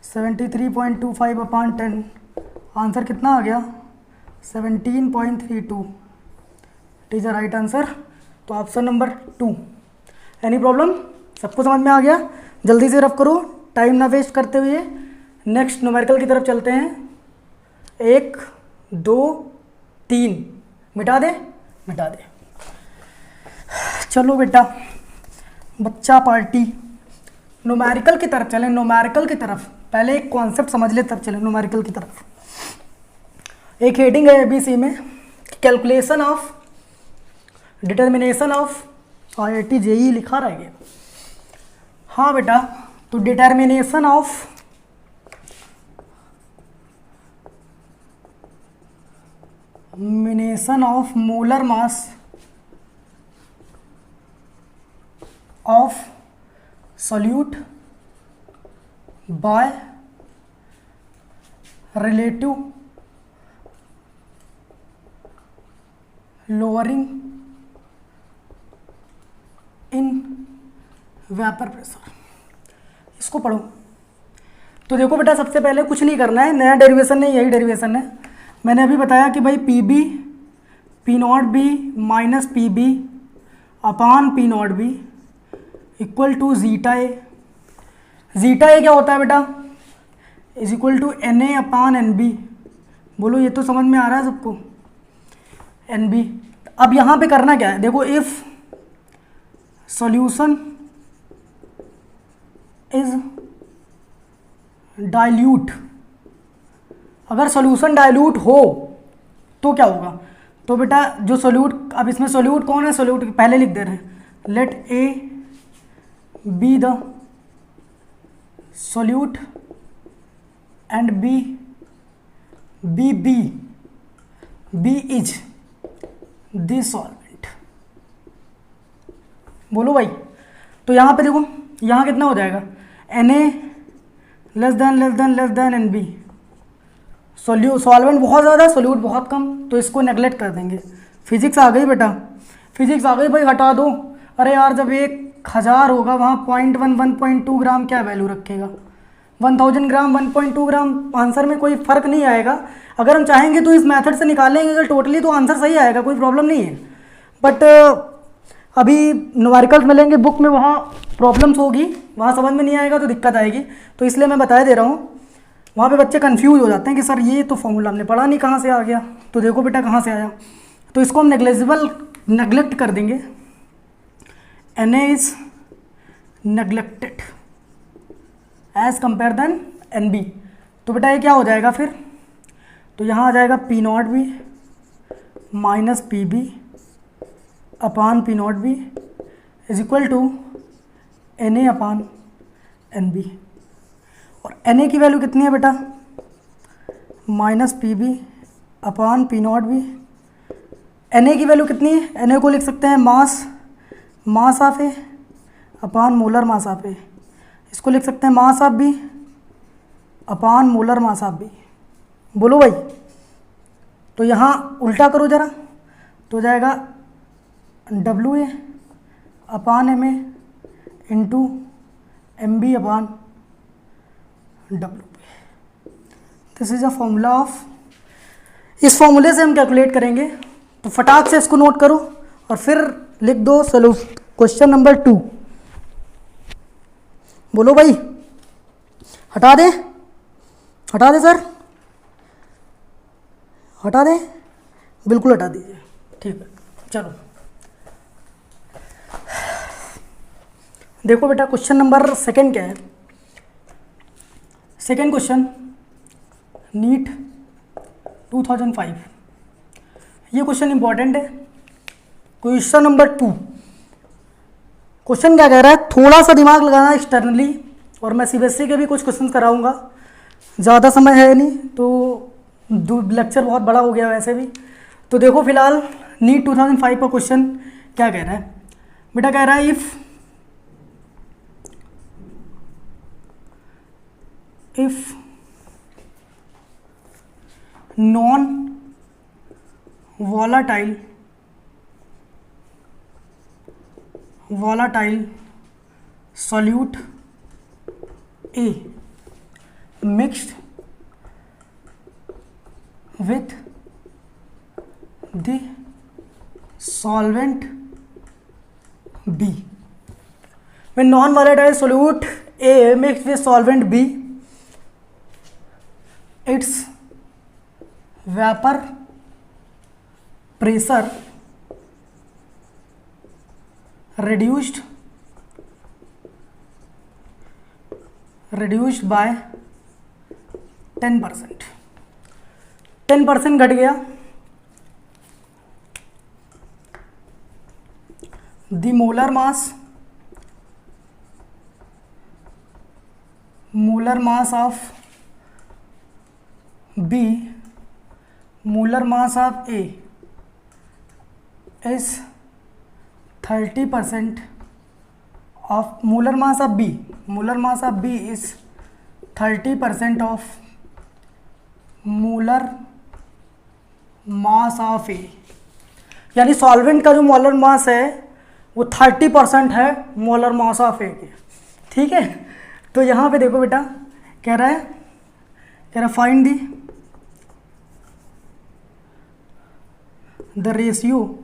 S1: 73.25 अपॉन 10, आंसर कितना आ गया 17.32। It is the right answer. तो ऑप्शन नंबर 2। एनी प्रॉब्लम, सबको समझ में आ गया? जल्दी से रफ करो, टाइम ना वेस्ट करते हुए नेक्स्ट न्यूमेरिकल की तरफ चलते हैं। 1 2 3 मिटा दे, मिटा दे। चलो बेटा बच्चा पार्टी, न्यूमेरिकल की तरफ चलें। न्यूमेरिकल की तरफ पहले एक कॉन्सेप्ट समझ ले तब चलें न्यूमेरिकल की तरफ। एक हेडिंग है एबीसी में, calculation of determination of IIT JEE लिखा रह गया। हाँ बेटा, तो determination of molar mass of solute by relative lowering in vapour pressure. इसको पढ़ो। तो देखो बेटा, सबसे पहले कुछ नहीं करना है, नया डेरिवेशन नहीं, यही डेरिवेशन है। मैंने अभी बताया कि भाई P B P not B minus P B upon P not B equal to zeta A. Zeta A क्या होता है बेटा, is equal to N A upon N B. बोलो ये तो समझ में आ रहा है सबको, एन बी। अब यहाँ पे करना क्या है, देखो इफ सॉल्यूशन इज डाइल्यूट, अगर सॉल्यूशन डाइल्यूट हो तो क्या होगा। तो बेटा जो सोल्यूट, अब इसमें सोल्यूट कौन है, सोल्यूट पहले लिख दे रहे हैं, let A be the solute and B is the solvent. बोलो भाई, तो यहाँ पे देखो, यहाँ कितना हो जाएगा, N A less than N B. Solvent बहुत ज़्यादा, सोल्यूट बहुत कम, तो इसको नेगलेक्ट कर देंगे। फिजिक्स आ गई बेटा, फिजिक्स आ गई भाई, हटा दो। अरे यार, जब 1000 होगा वहाँ 0.1 1.2 ग्राम क्या वैल्यू रखेगा, 1000 ग्राम 1.2 ग्राम, आंसर में कोई फ़र्क नहीं आएगा। अगर हम चाहेंगे तो इस मेथड से निकालेंगे अगर टोटली, तो आंसर सही आएगा, कोई प्रॉब्लम नहीं है। बट अभी न्यूमेरिकल्स मिलेंगे बुक में, वहाँ प्रॉब्लम्स होगी, वहाँ समझ में नहीं आएगा तो दिक्कत आएगी। तो इसलिए मैं बता दे रहा हूँ, वहाँ पे बच्चे कंफ्यूज हो जाते हैं कि सर ये तो फॉर्मूला हमने पढ़ा नहीं, कहाँ से आ गया। तो देखो बेटा कहाँ से आया, तो इसको हम नेग्लेक्ट कर देंगे। Na is neglected as compare than NB। तो बेटा ये क्या हो जाएगा फिर, तो यहाँ आ जाएगा P naught B minus P B upon P not B is equal to Na upon NB। और Na की वैल्यू कितनी है बेटा, minus P B upon P not B. Na की वैल्यू कितनी है, Na को लिख सकते हैं mass of A upon molar mass of A. इसको लिख सकते हैं mass of B upon molar mass of B. बोलो भाई, तो यहाँ उल्टा करो ज़रा, तो जाएगा W A upon M A into M B upon W B. This is a formula of, इस फॉर्मूले से हम कैलकुलेट करेंगे। तो फटाक से इसको नोट करो और फिर लिख दो सोल्यूशन। क्वेश्चन नंबर 2, बोलो भाई, हटा दे सर, हटा दे, बिल्कुल हटा दीजिए, ठीक है। चलो देखो बेटा, क्वेश्चन नंबर 2 क्या है। सेकेंड क्वेश्चन, नीट 2005, ये क्वेश्चन इंपॉर्टेंट है। क्वेश्चन नंबर 2, क्वेश्चन क्या कह रहा है, थोड़ा सा दिमाग लगाना एक्सटर्नली, और मैं CBSE के भी कुछ क्वेश्चन कराऊंगा, ज़्यादा समय है नहीं, तो लेक्चर बहुत बड़ा हो गया वैसे भी। तो देखो फिलहाल नीट 2005 का क्वेश्चन क्या कह रहा है, बेटा कह रहा है if non volatile solute A mixed with the solvent B. When non-volatile solute A mixed with solvent B, its vapor pressure reduced by 10%. 10% घट गया. The molar mass of B, molar mass of A is 30% of molar mass of B. Molar mass of B is 30% of molar mass of A. यानी solvent का जो molar mass है वो 30% है molar mass of ए के. ठीक है, तो यहाँ पे देखो बेटा कह रहा है find the ratio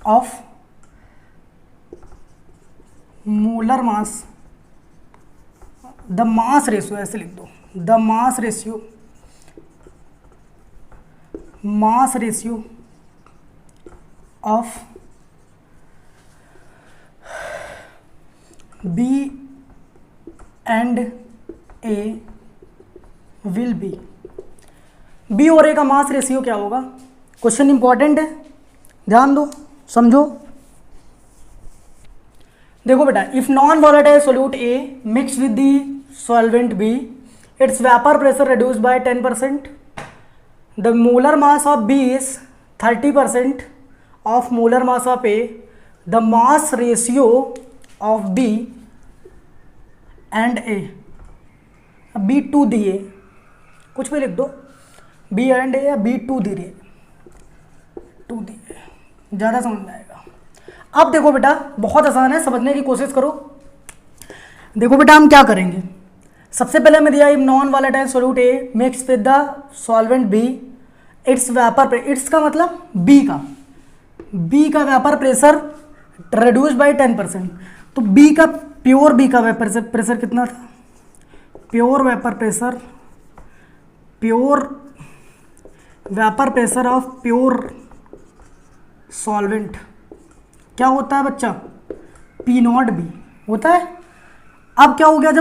S1: of molar mass, the mass ratio, ऐसे लिख दो, the mass ratio of B and A will be. B और A का मास रेशियो क्या होगा? क्वेश्चन इंपॉर्टेंट है, ध्यान दो, समझो. देखो बेटा, if non volatile solute A mix with the solvent B, it's vapour pressure reduced by 10%. The molar mass of B is 30% of molar mass of A. The mass ratio of B and A, B2 दिए, कुछ भी लिख दो, B and A या B2 दिए, 2 दिए, ज़्यादा समझ में आएगा. अब देखो बेटा, बहुत आसान है, समझने की कोशिश करो. देखो बेटा, हम क्या करेंगे, सबसे पहले हमें दिया non volatile solute A mix with the solvent B, it's vapour, it's का मतलब B का वेपर प्रेशर रिड्यूस बाय 10%. तो प्योर B का वेपर प्रेशर कितना था? Pure vapour pressure of pure solvent क्या होता है बच्चा? P0B होता है. अब क्या हो गया,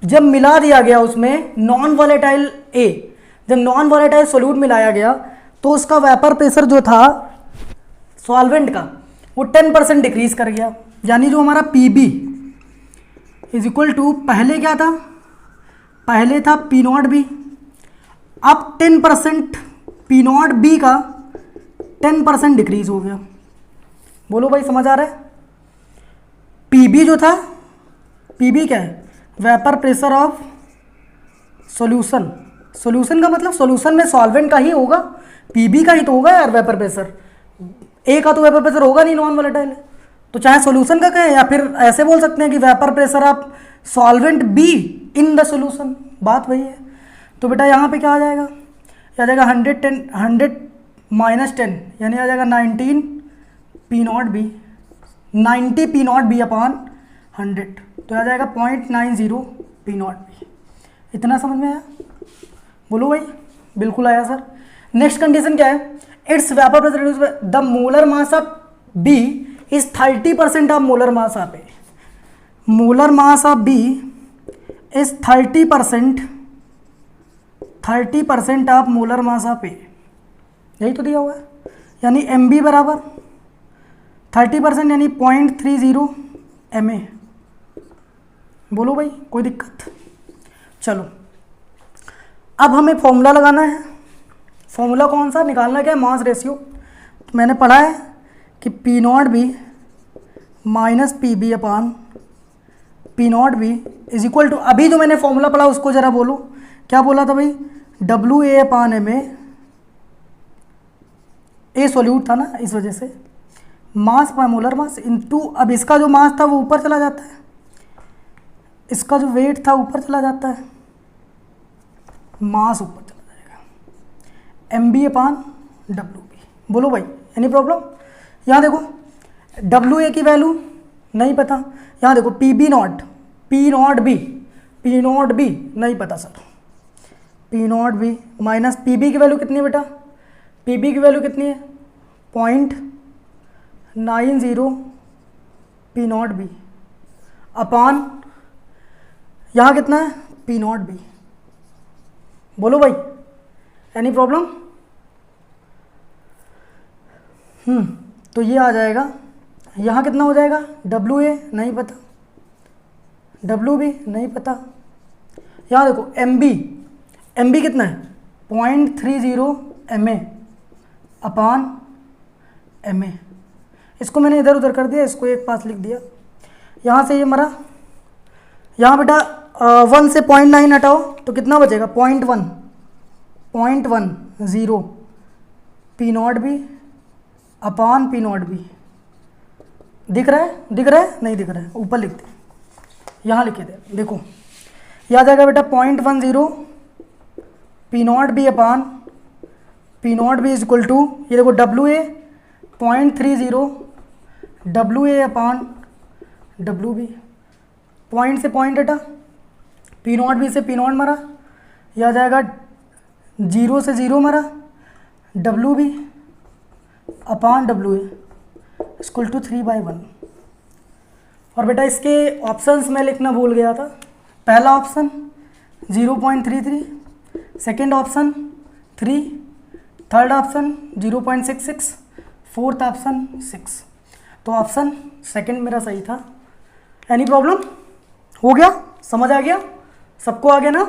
S1: जब मिला दिया गया उसमें नॉन वॉलेटाइल A, जब नॉन वॉलेटाइल सोल्यूट मिलाया गया तो उसका वेपर प्रेशर जो था सॉल्वेंट का वो 10% डिक्रीज कर गया. यानी जो हमारा PB इज इक्वल टू, पहले क्या था? पहले था P0B, अब 10% P0B का 10% डिक्रीज हो गया. बोलो भाई, समझ आ रहा है? PB जो था, PB क्या है? Vapour pressure of solution. Solution का मतलब सॉल्यूशन में सॉल्वेंट का ही होगा, PB का ही तो होगा यार वेपर प्रेशर. A का तो वेपर प्रेशर होगा नहीं, नॉन वॉलेटाइल है. तो चाहे सॉल्यूशन का कहें या फिर ऐसे बोल सकते हैं कि vapour pressure of solvent B in the solution, बात वही है. तो बेटा यहाँ पे क्या आ जाएगा? आ जाएगा 100 माइनस 10, यानी आ जाएगा 19 P0B, 90 P0B अपॉन 100, तो आ जाएगा 0.90 P0B. इतना समझ में आया? बोलो भाई. बिल्कुल आया सर. नेक्स्ट कंडीशन क्या है? It's vapour pressure reduce by the molar mass of B is 30% of molar mass of A. Molar mass of B is 30% of molar mass of A. यही तो दिया हुआ है. यानी MB बराबर 30% यानी 0.30 MA. बोलो भाई, कोई दिक्कत? चलो, अब हमें फॉर्मूला लगाना है. फॉर्मूला कौन सा निकालना? क्या है? Mass ratio. तो मैंने पढ़ा है कि P not B minus P B upon P not B is equal to, अभी जो मैंने फॉर्मूला पढ़ा उसको जरा बोलो, क्या बोला था भाई, W A upon M A solute था ना, इस वजह से मास पर मोलर मास इनटू, अब इसका जो मास था वो ऊपर चला जाता है, इसका जो वेट था ऊपर चला जाता है, मास ऊपर चला जाएगा, M B upon W B. बोलो भाई एनी प्रॉब्लम। यहाँ देखो डब्ल्यू ए की वैल्यू नहीं पता, यहाँ देखो P B nought, P not B नहीं पता sir, P not B minus P B की वैल्यू कितनी है बेटा, पी बी की वैल्यू कितनी है 0.90 पी नॉट बी अपान यहाँ कितना है पी नॉट बी। बोलो भाई एनी प्रॉब्लम। तो ये आ जाएगा, यहाँ कितना हो जाएगा, डब्ल्यू ए नहीं पता, डब्ल्यू बी नहीं पता, यहाँ देखो एम बी कितना है 0.30 एम ए अपान एम ए, इसको मैंने इधर उधर कर दिया, इसको एक पास लिख दिया, यहाँ से ये मरा, यहाँ बेटा 1 से 0.9 हटाओ तो कितना बचेगा 0.10 P not B upon P not be. दिख रहा है नहीं दिख रहा है, ऊपर लिख दे, यहाँ लिखे दे, देखो यह आ जाएगा बेटा 0.10 P not B upon P not B is equal to, ये देखो W A 0.30 W A upon W B, point से पॉइंट हटा, पी नॉट बी से पी नॉट मरा, यह आ जाएगा 0 से 0 मरा, W B upon W A equal to 3/1। और बेटा इसके ऑप्शंस में लिखना भूल गया था, पहला option 0.33, second option 3, third option 0.66, fourth option 6। तो ऑप्शन सेकंड मेरा सही था। एनी प्रॉब्लम, हो गया, समझ आ गया सबको, आ गया ना।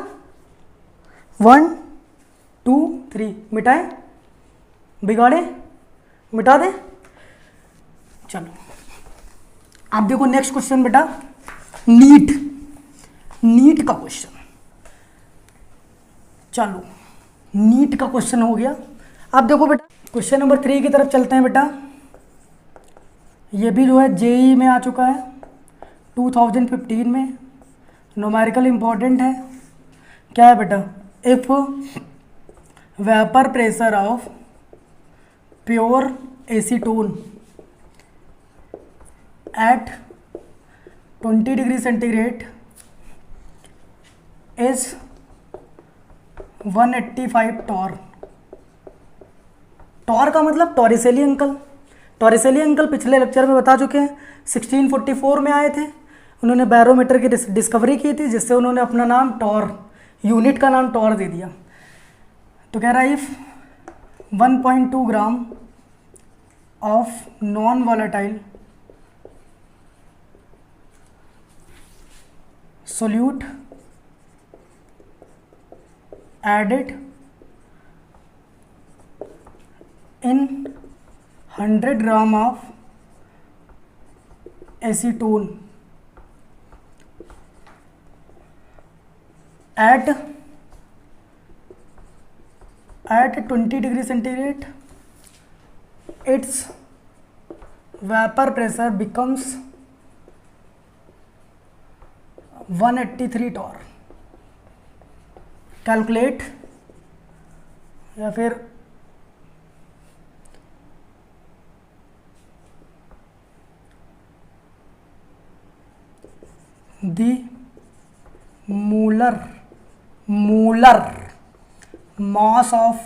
S1: 1 2 3 मिटाए, बिगाड़े, मिटा दे। चलो आप देखो नेक्स्ट क्वेश्चन बेटा, नीट का क्वेश्चन। चलो नीट का क्वेश्चन हो गया। आप देखो बेटा क्वेश्चन नंबर 3 की तरफ चलते हैं बेटा। ये भी जो है जेई में आ चुका है 2015 में, न्यूमेरिकल इम्पोर्टेंट है। क्या है बेटा, if vapour pressure of pure acetone at 20 degree centigrade is 185 torr. Torr का मतलब टॉरिसेली अंकल। टॉरिसेली अंकल पिछले लेक्चर में बता चुके हैं, 1644 में आए थे, उन्होंने बैरोमीटर की डिस्कवरी की थी, जिससे उन्होंने अपना नाम टॉर, यूनिट का नाम टॉर दे दिया। तो कह रहा है if 1.2 gram of non volatile solute added in 100 gram of acetone at 20 degree centigrade, its vapor pressure becomes 183 torr. Calculate, या फिर the molar mass of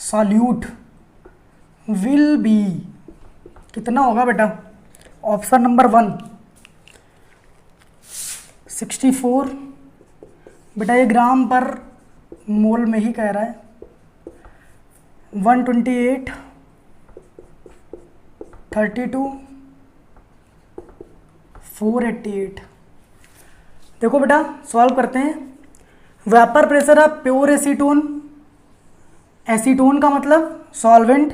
S1: solute will be, कितना होगा बेटा, ऑप्शन नंबर 1 64। बेटा ये ग्राम पर मोल में ही कह रहा है। 128, 32, 488। देखो बेटा सॉल्व करते हैं। Vapour pressure of pure acetone, acetone का मतलब सॉल्वेंट,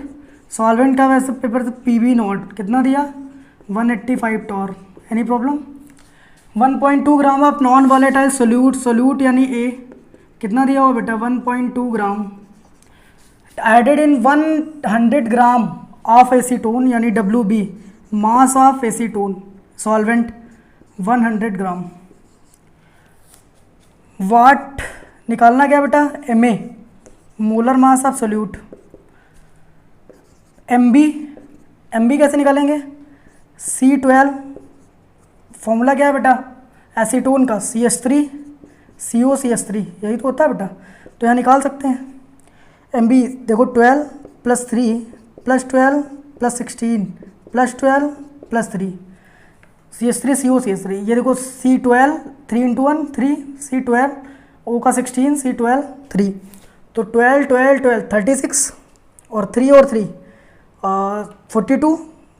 S1: सॉल्वेंट का वैसे पेपर तो पीबी नॉट कितना दिया 185 torr, any problem. 1.2 gram of non volatile solute यानी ए कितना दिया हुआ बेटा 1.2 gram added in 100 gram of acetone यानी WB mass of acetone solvent 100 gram. What निकालना क्या बेटा MA molar mass of solute. MB कैसे निकालेंगे C12 फॉर्मूला क्या है बेटा एसीटोन का CH3 COCH3 यही तो होता है बेटा, तो यहाँ निकाल सकते हैं। MB देखो 12 + 3 + 12 + 16 + 12 + 3 CH3 COCH3 ये देखो C12 3 × 1 3 C12 O का 16 C12 3 तो 12 12 12 36 और 3 और 3 42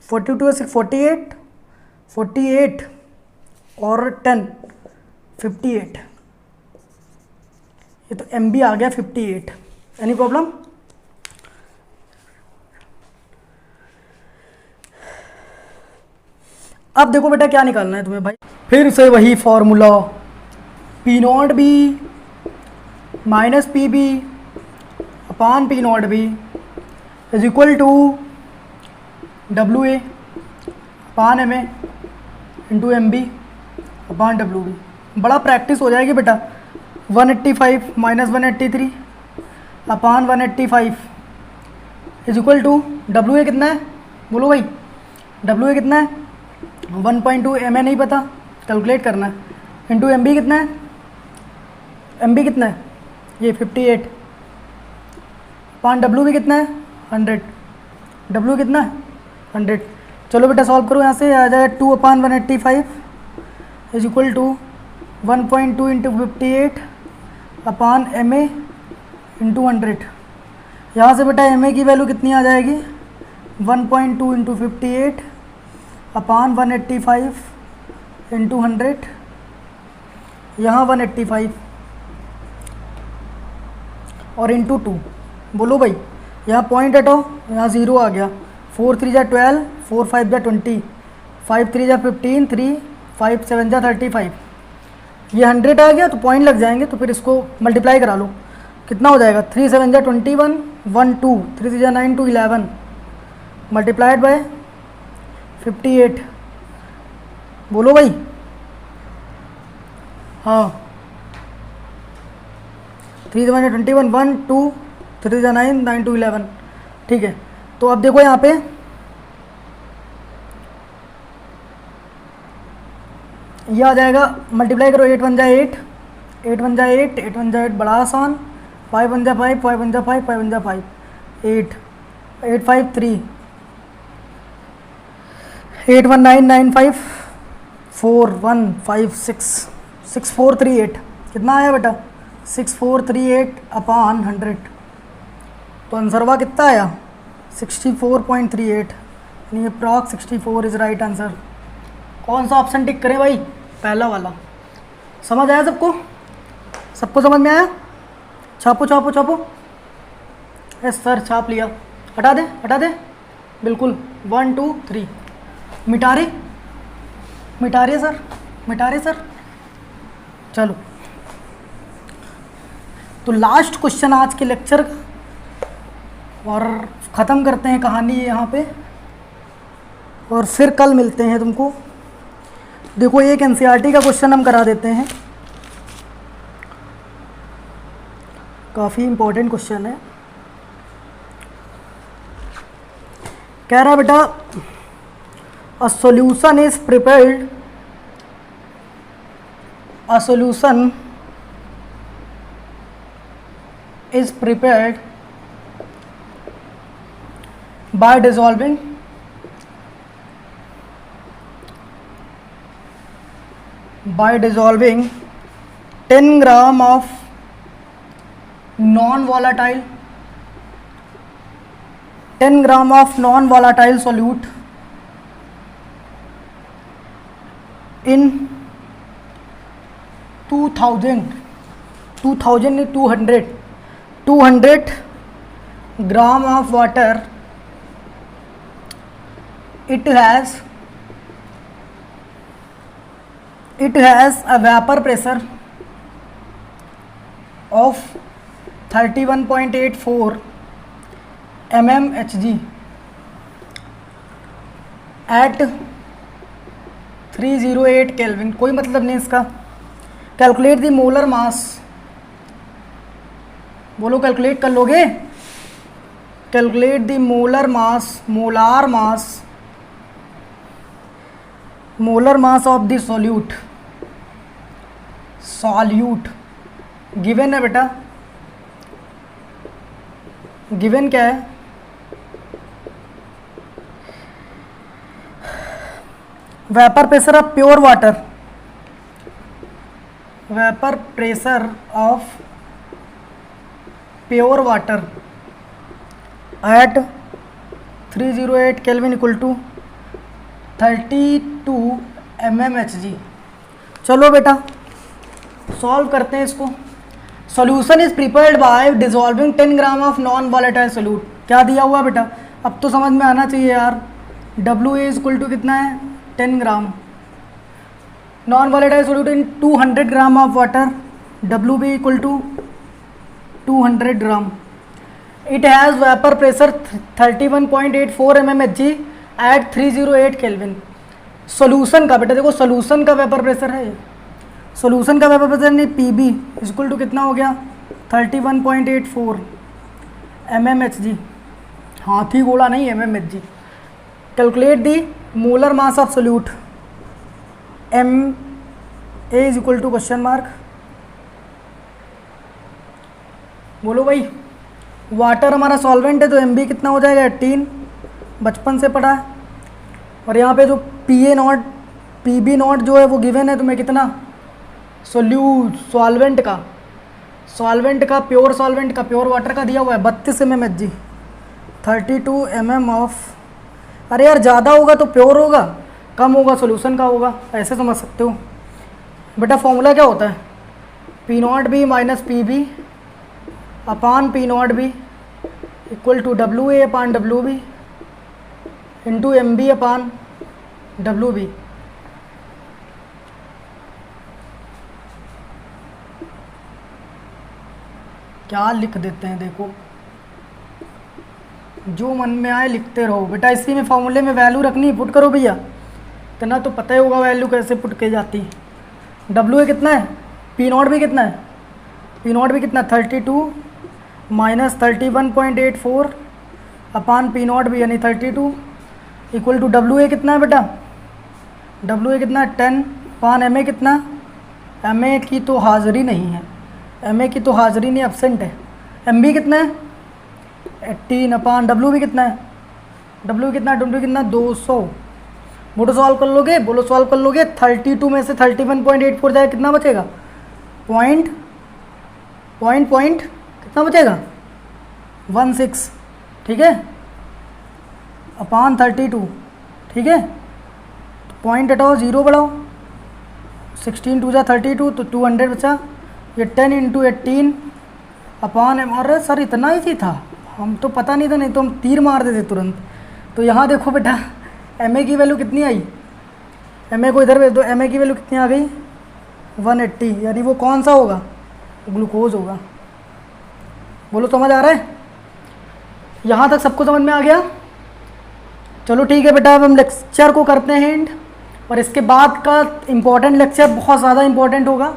S1: 42 से 48 48 और 10 58 ये तो MB आ गया 58, एनी प्रॉब्लम। अब देखो बेटा क्या निकालना है तुम्हें भाई, फिर से वही formula P0B - PB upon P0B is equal to WA upon MA into MB upon WB। बड़ा प्रैक्टिस हो जाएगी बेटा। 185 - 183 upon 185 is equal to WA कितना है बोलो भाई, WA कितना है 1.2 MA नहीं पता कैलकुलेट करना है इंटू MB कितना है, MB कितना है ये 58 अपान WB कितना है 100, W कितना है 100। चलो बेटा सॉल्व करो, यहाँ से आ जाएगा 2/185 is equal to 1.2 × 58 upon MA into 100। यहाँ से बेटा MA की वैल्यू कितनी आ जाएगी 1.2 × 58 अपान 185 इंटू 100, यहाँ 185 और इंटू 2 बोलो भाई, यहाँ पॉइंट हटाओ यहाँ 0 आ गया। 4 3 = 12 4 5 = 20 5 3 = 15 3 5 7 = 35 ये 100 आ गया तो पॉइंट लग जाएंगे, तो फिर इसको मल्टीप्लाई करा लो कितना हो जाएगा 3 7 = 21 1 2 3 3 = 9 2 11 मल्टीप्लाइड बाय 58 बोलो भाई। हाँ 3 7 = 21 1 2 3 3 = 9 9 2 11 ठीक है। तो अब देखो यहाँ पे ये आ जाएगा, मल्टीप्लाई करो 8 1 = 8 8 1 = 8 8 1 = 8 बड़ा आसान 5 1 = 5 5 1 = 5 5 1 = 5 8 8 5 3 8 1 9 9 5 4 1 5 6 6 4 3 8 कितना आया बेटा 6438 अपान 100। तो आंसर हुआ कितना आया 64.38 यानी अप्रॉक्स 64 इज राइट आंसर। कौन सा ऑप्शन टिक करें भाई, पहला वाला। समझ आया सबको, सबको समझ में आया। छापो छापो छापो, यस सर छाप लिया, हटा दे बिल्कुल 1 2 3 मिटा रहे सर। चलो तो लास्ट क्वेश्चन आज के लेक्चर का और ख़त्म करते हैं कहानी यहाँ पे, और फिर कल मिलते हैं तुमको। देखो एक NCERT का क्वेश्चन हम करा देते हैं, काफ़ी इम्पोर्टेंट क्वेश्चन है। कह रहा बेटा a solution is prepared by dissolving 10 gram of non-volatile solute in 200 gram of water it has a vapor pressure of 31.84 mmHg at 308 kelvin. कोई मतलब नहीं इसका। कैलकुलेट द मोलर मास, बोलो कैलकुलेट कर लोगे? Calculate the molar mass, molar mass of the solute given है बेटा। Given क्या है? Vapour pressure of pure water, vapour pressure of pure water at 308 kelvin equal to 32 mmHg। चलो बेटा सॉल्व करते हैं इसको। Solution is prepared by dissolving 10 gram of non volatile solute. क्या दिया हुआ बेटा? अब तो समझ में आना चाहिए यार। डब्ल्यू ए इक्वल टू कितना है? 10 gram. Non volatile solute in 200 gram of water, W B equal to 200 gram. It has vapour pressure 31.84 mmHg at 308 kelvin. Solution का बेटा देखो, सोल्यूशन का वेपर प्रेशर है, सोल्यूशन का वेपर प्रेशर नहीं, P B equal to कितना हो गया? 31.84 mmHg। हाथी घोड़ा नहीं, mmHg। Calculate the molar mass of solute, M A is equal to question mark. बोलो भाई, वाटर हमारा सॉल्वेंट है तो एम बी कितना हो जाएगा? 18, बचपन से पढ़ा है। और यहाँ पे जो P A nought, P B nought जो है वो गिवन है तुम्हें कितना? सॉल्वेंट का प्योर सॉल्वेंट का, प्योर वाटर का दिया हुआ है 32 mmHg, 32 mm ऑफ। अरे यार ज़्यादा होगा तो प्योर होगा, कम होगा सोल्यूशन का होगा, ऐसे समझ सकते हो बेटा। फॉर्मूला क्या होता है? P not B minus P B upon P not B equal to W A upon W B into M B upon W B. क्या लिख देते हैं देखो, जो मन में आए लिखते रहो बेटा। इसी में फॉर्मूले में वैल्यू रखनी, पुट करो भैया। इतना तो पता ही होगा वैल्यू कैसे पुट की जाती है। डब्ल्यू ए कितना है? पी नॉट भी कितना है? पी नॉट भी कितना? 32 माइनस 31.84 अपान पी नॉट भी यानी 32 इक्वल टू डब्ल्यू ए कितना है बेटा? डब्ल्यू ए कितना है? 10 अपान एम ए कितना? एम ए की तो हाज़िरी नहीं है, एम ए की तो हाज़िरी नहीं, एब्सेंट है। एम बी कितना है? 18 अपान डब्ल्यू भी कितना है? डब्ल्यू कितना? 200। बोलो सॉल्व कर लोगे? बोलो सॉल्व कर लोगे? 32 में से 31.84 जाए कितना बचेगा? पॉइंट कितना बचेगा? 16, ठीक है, अपान 32, ठीक है। पॉइंट हटाओ, जीरो बढ़ाओ, 16 2 जा 32 तो 200 बचा। ये 10 इंटू 18 अपान एम। अरे सर इतना ही था, हम तो पता नहीं था, नहीं तो हम तीर मार देते तुरंत। तो यहाँ देखो बेटा एम ए की वैल्यू कितनी आई? एम ए को इधर भेज दो, एम ए की वैल्यू कितनी आ गई? 180, यानी वो कौन सा होगा? ग्लूकोज होगा। बोलो समझ आ रहा है? यहाँ तक सबको समझ में आ गया? चलो ठीक है बेटा, अब हम लेक्चर को करते हैं एंड। और इसके बाद का इम्पॉर्टेंट लेक्चर बहुत ज़्यादा इम्पॉर्टेंट होगा,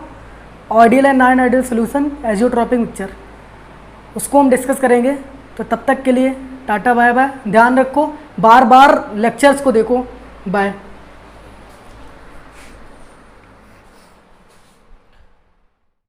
S1: ideal and non ideal solution azeotropic mixture, उसको हम डिस्कस करेंगे। तो तब तक के लिए टाटा बाय बाय। ध्यान रखो, बार बार लेक्चर्स को देखो। बाय।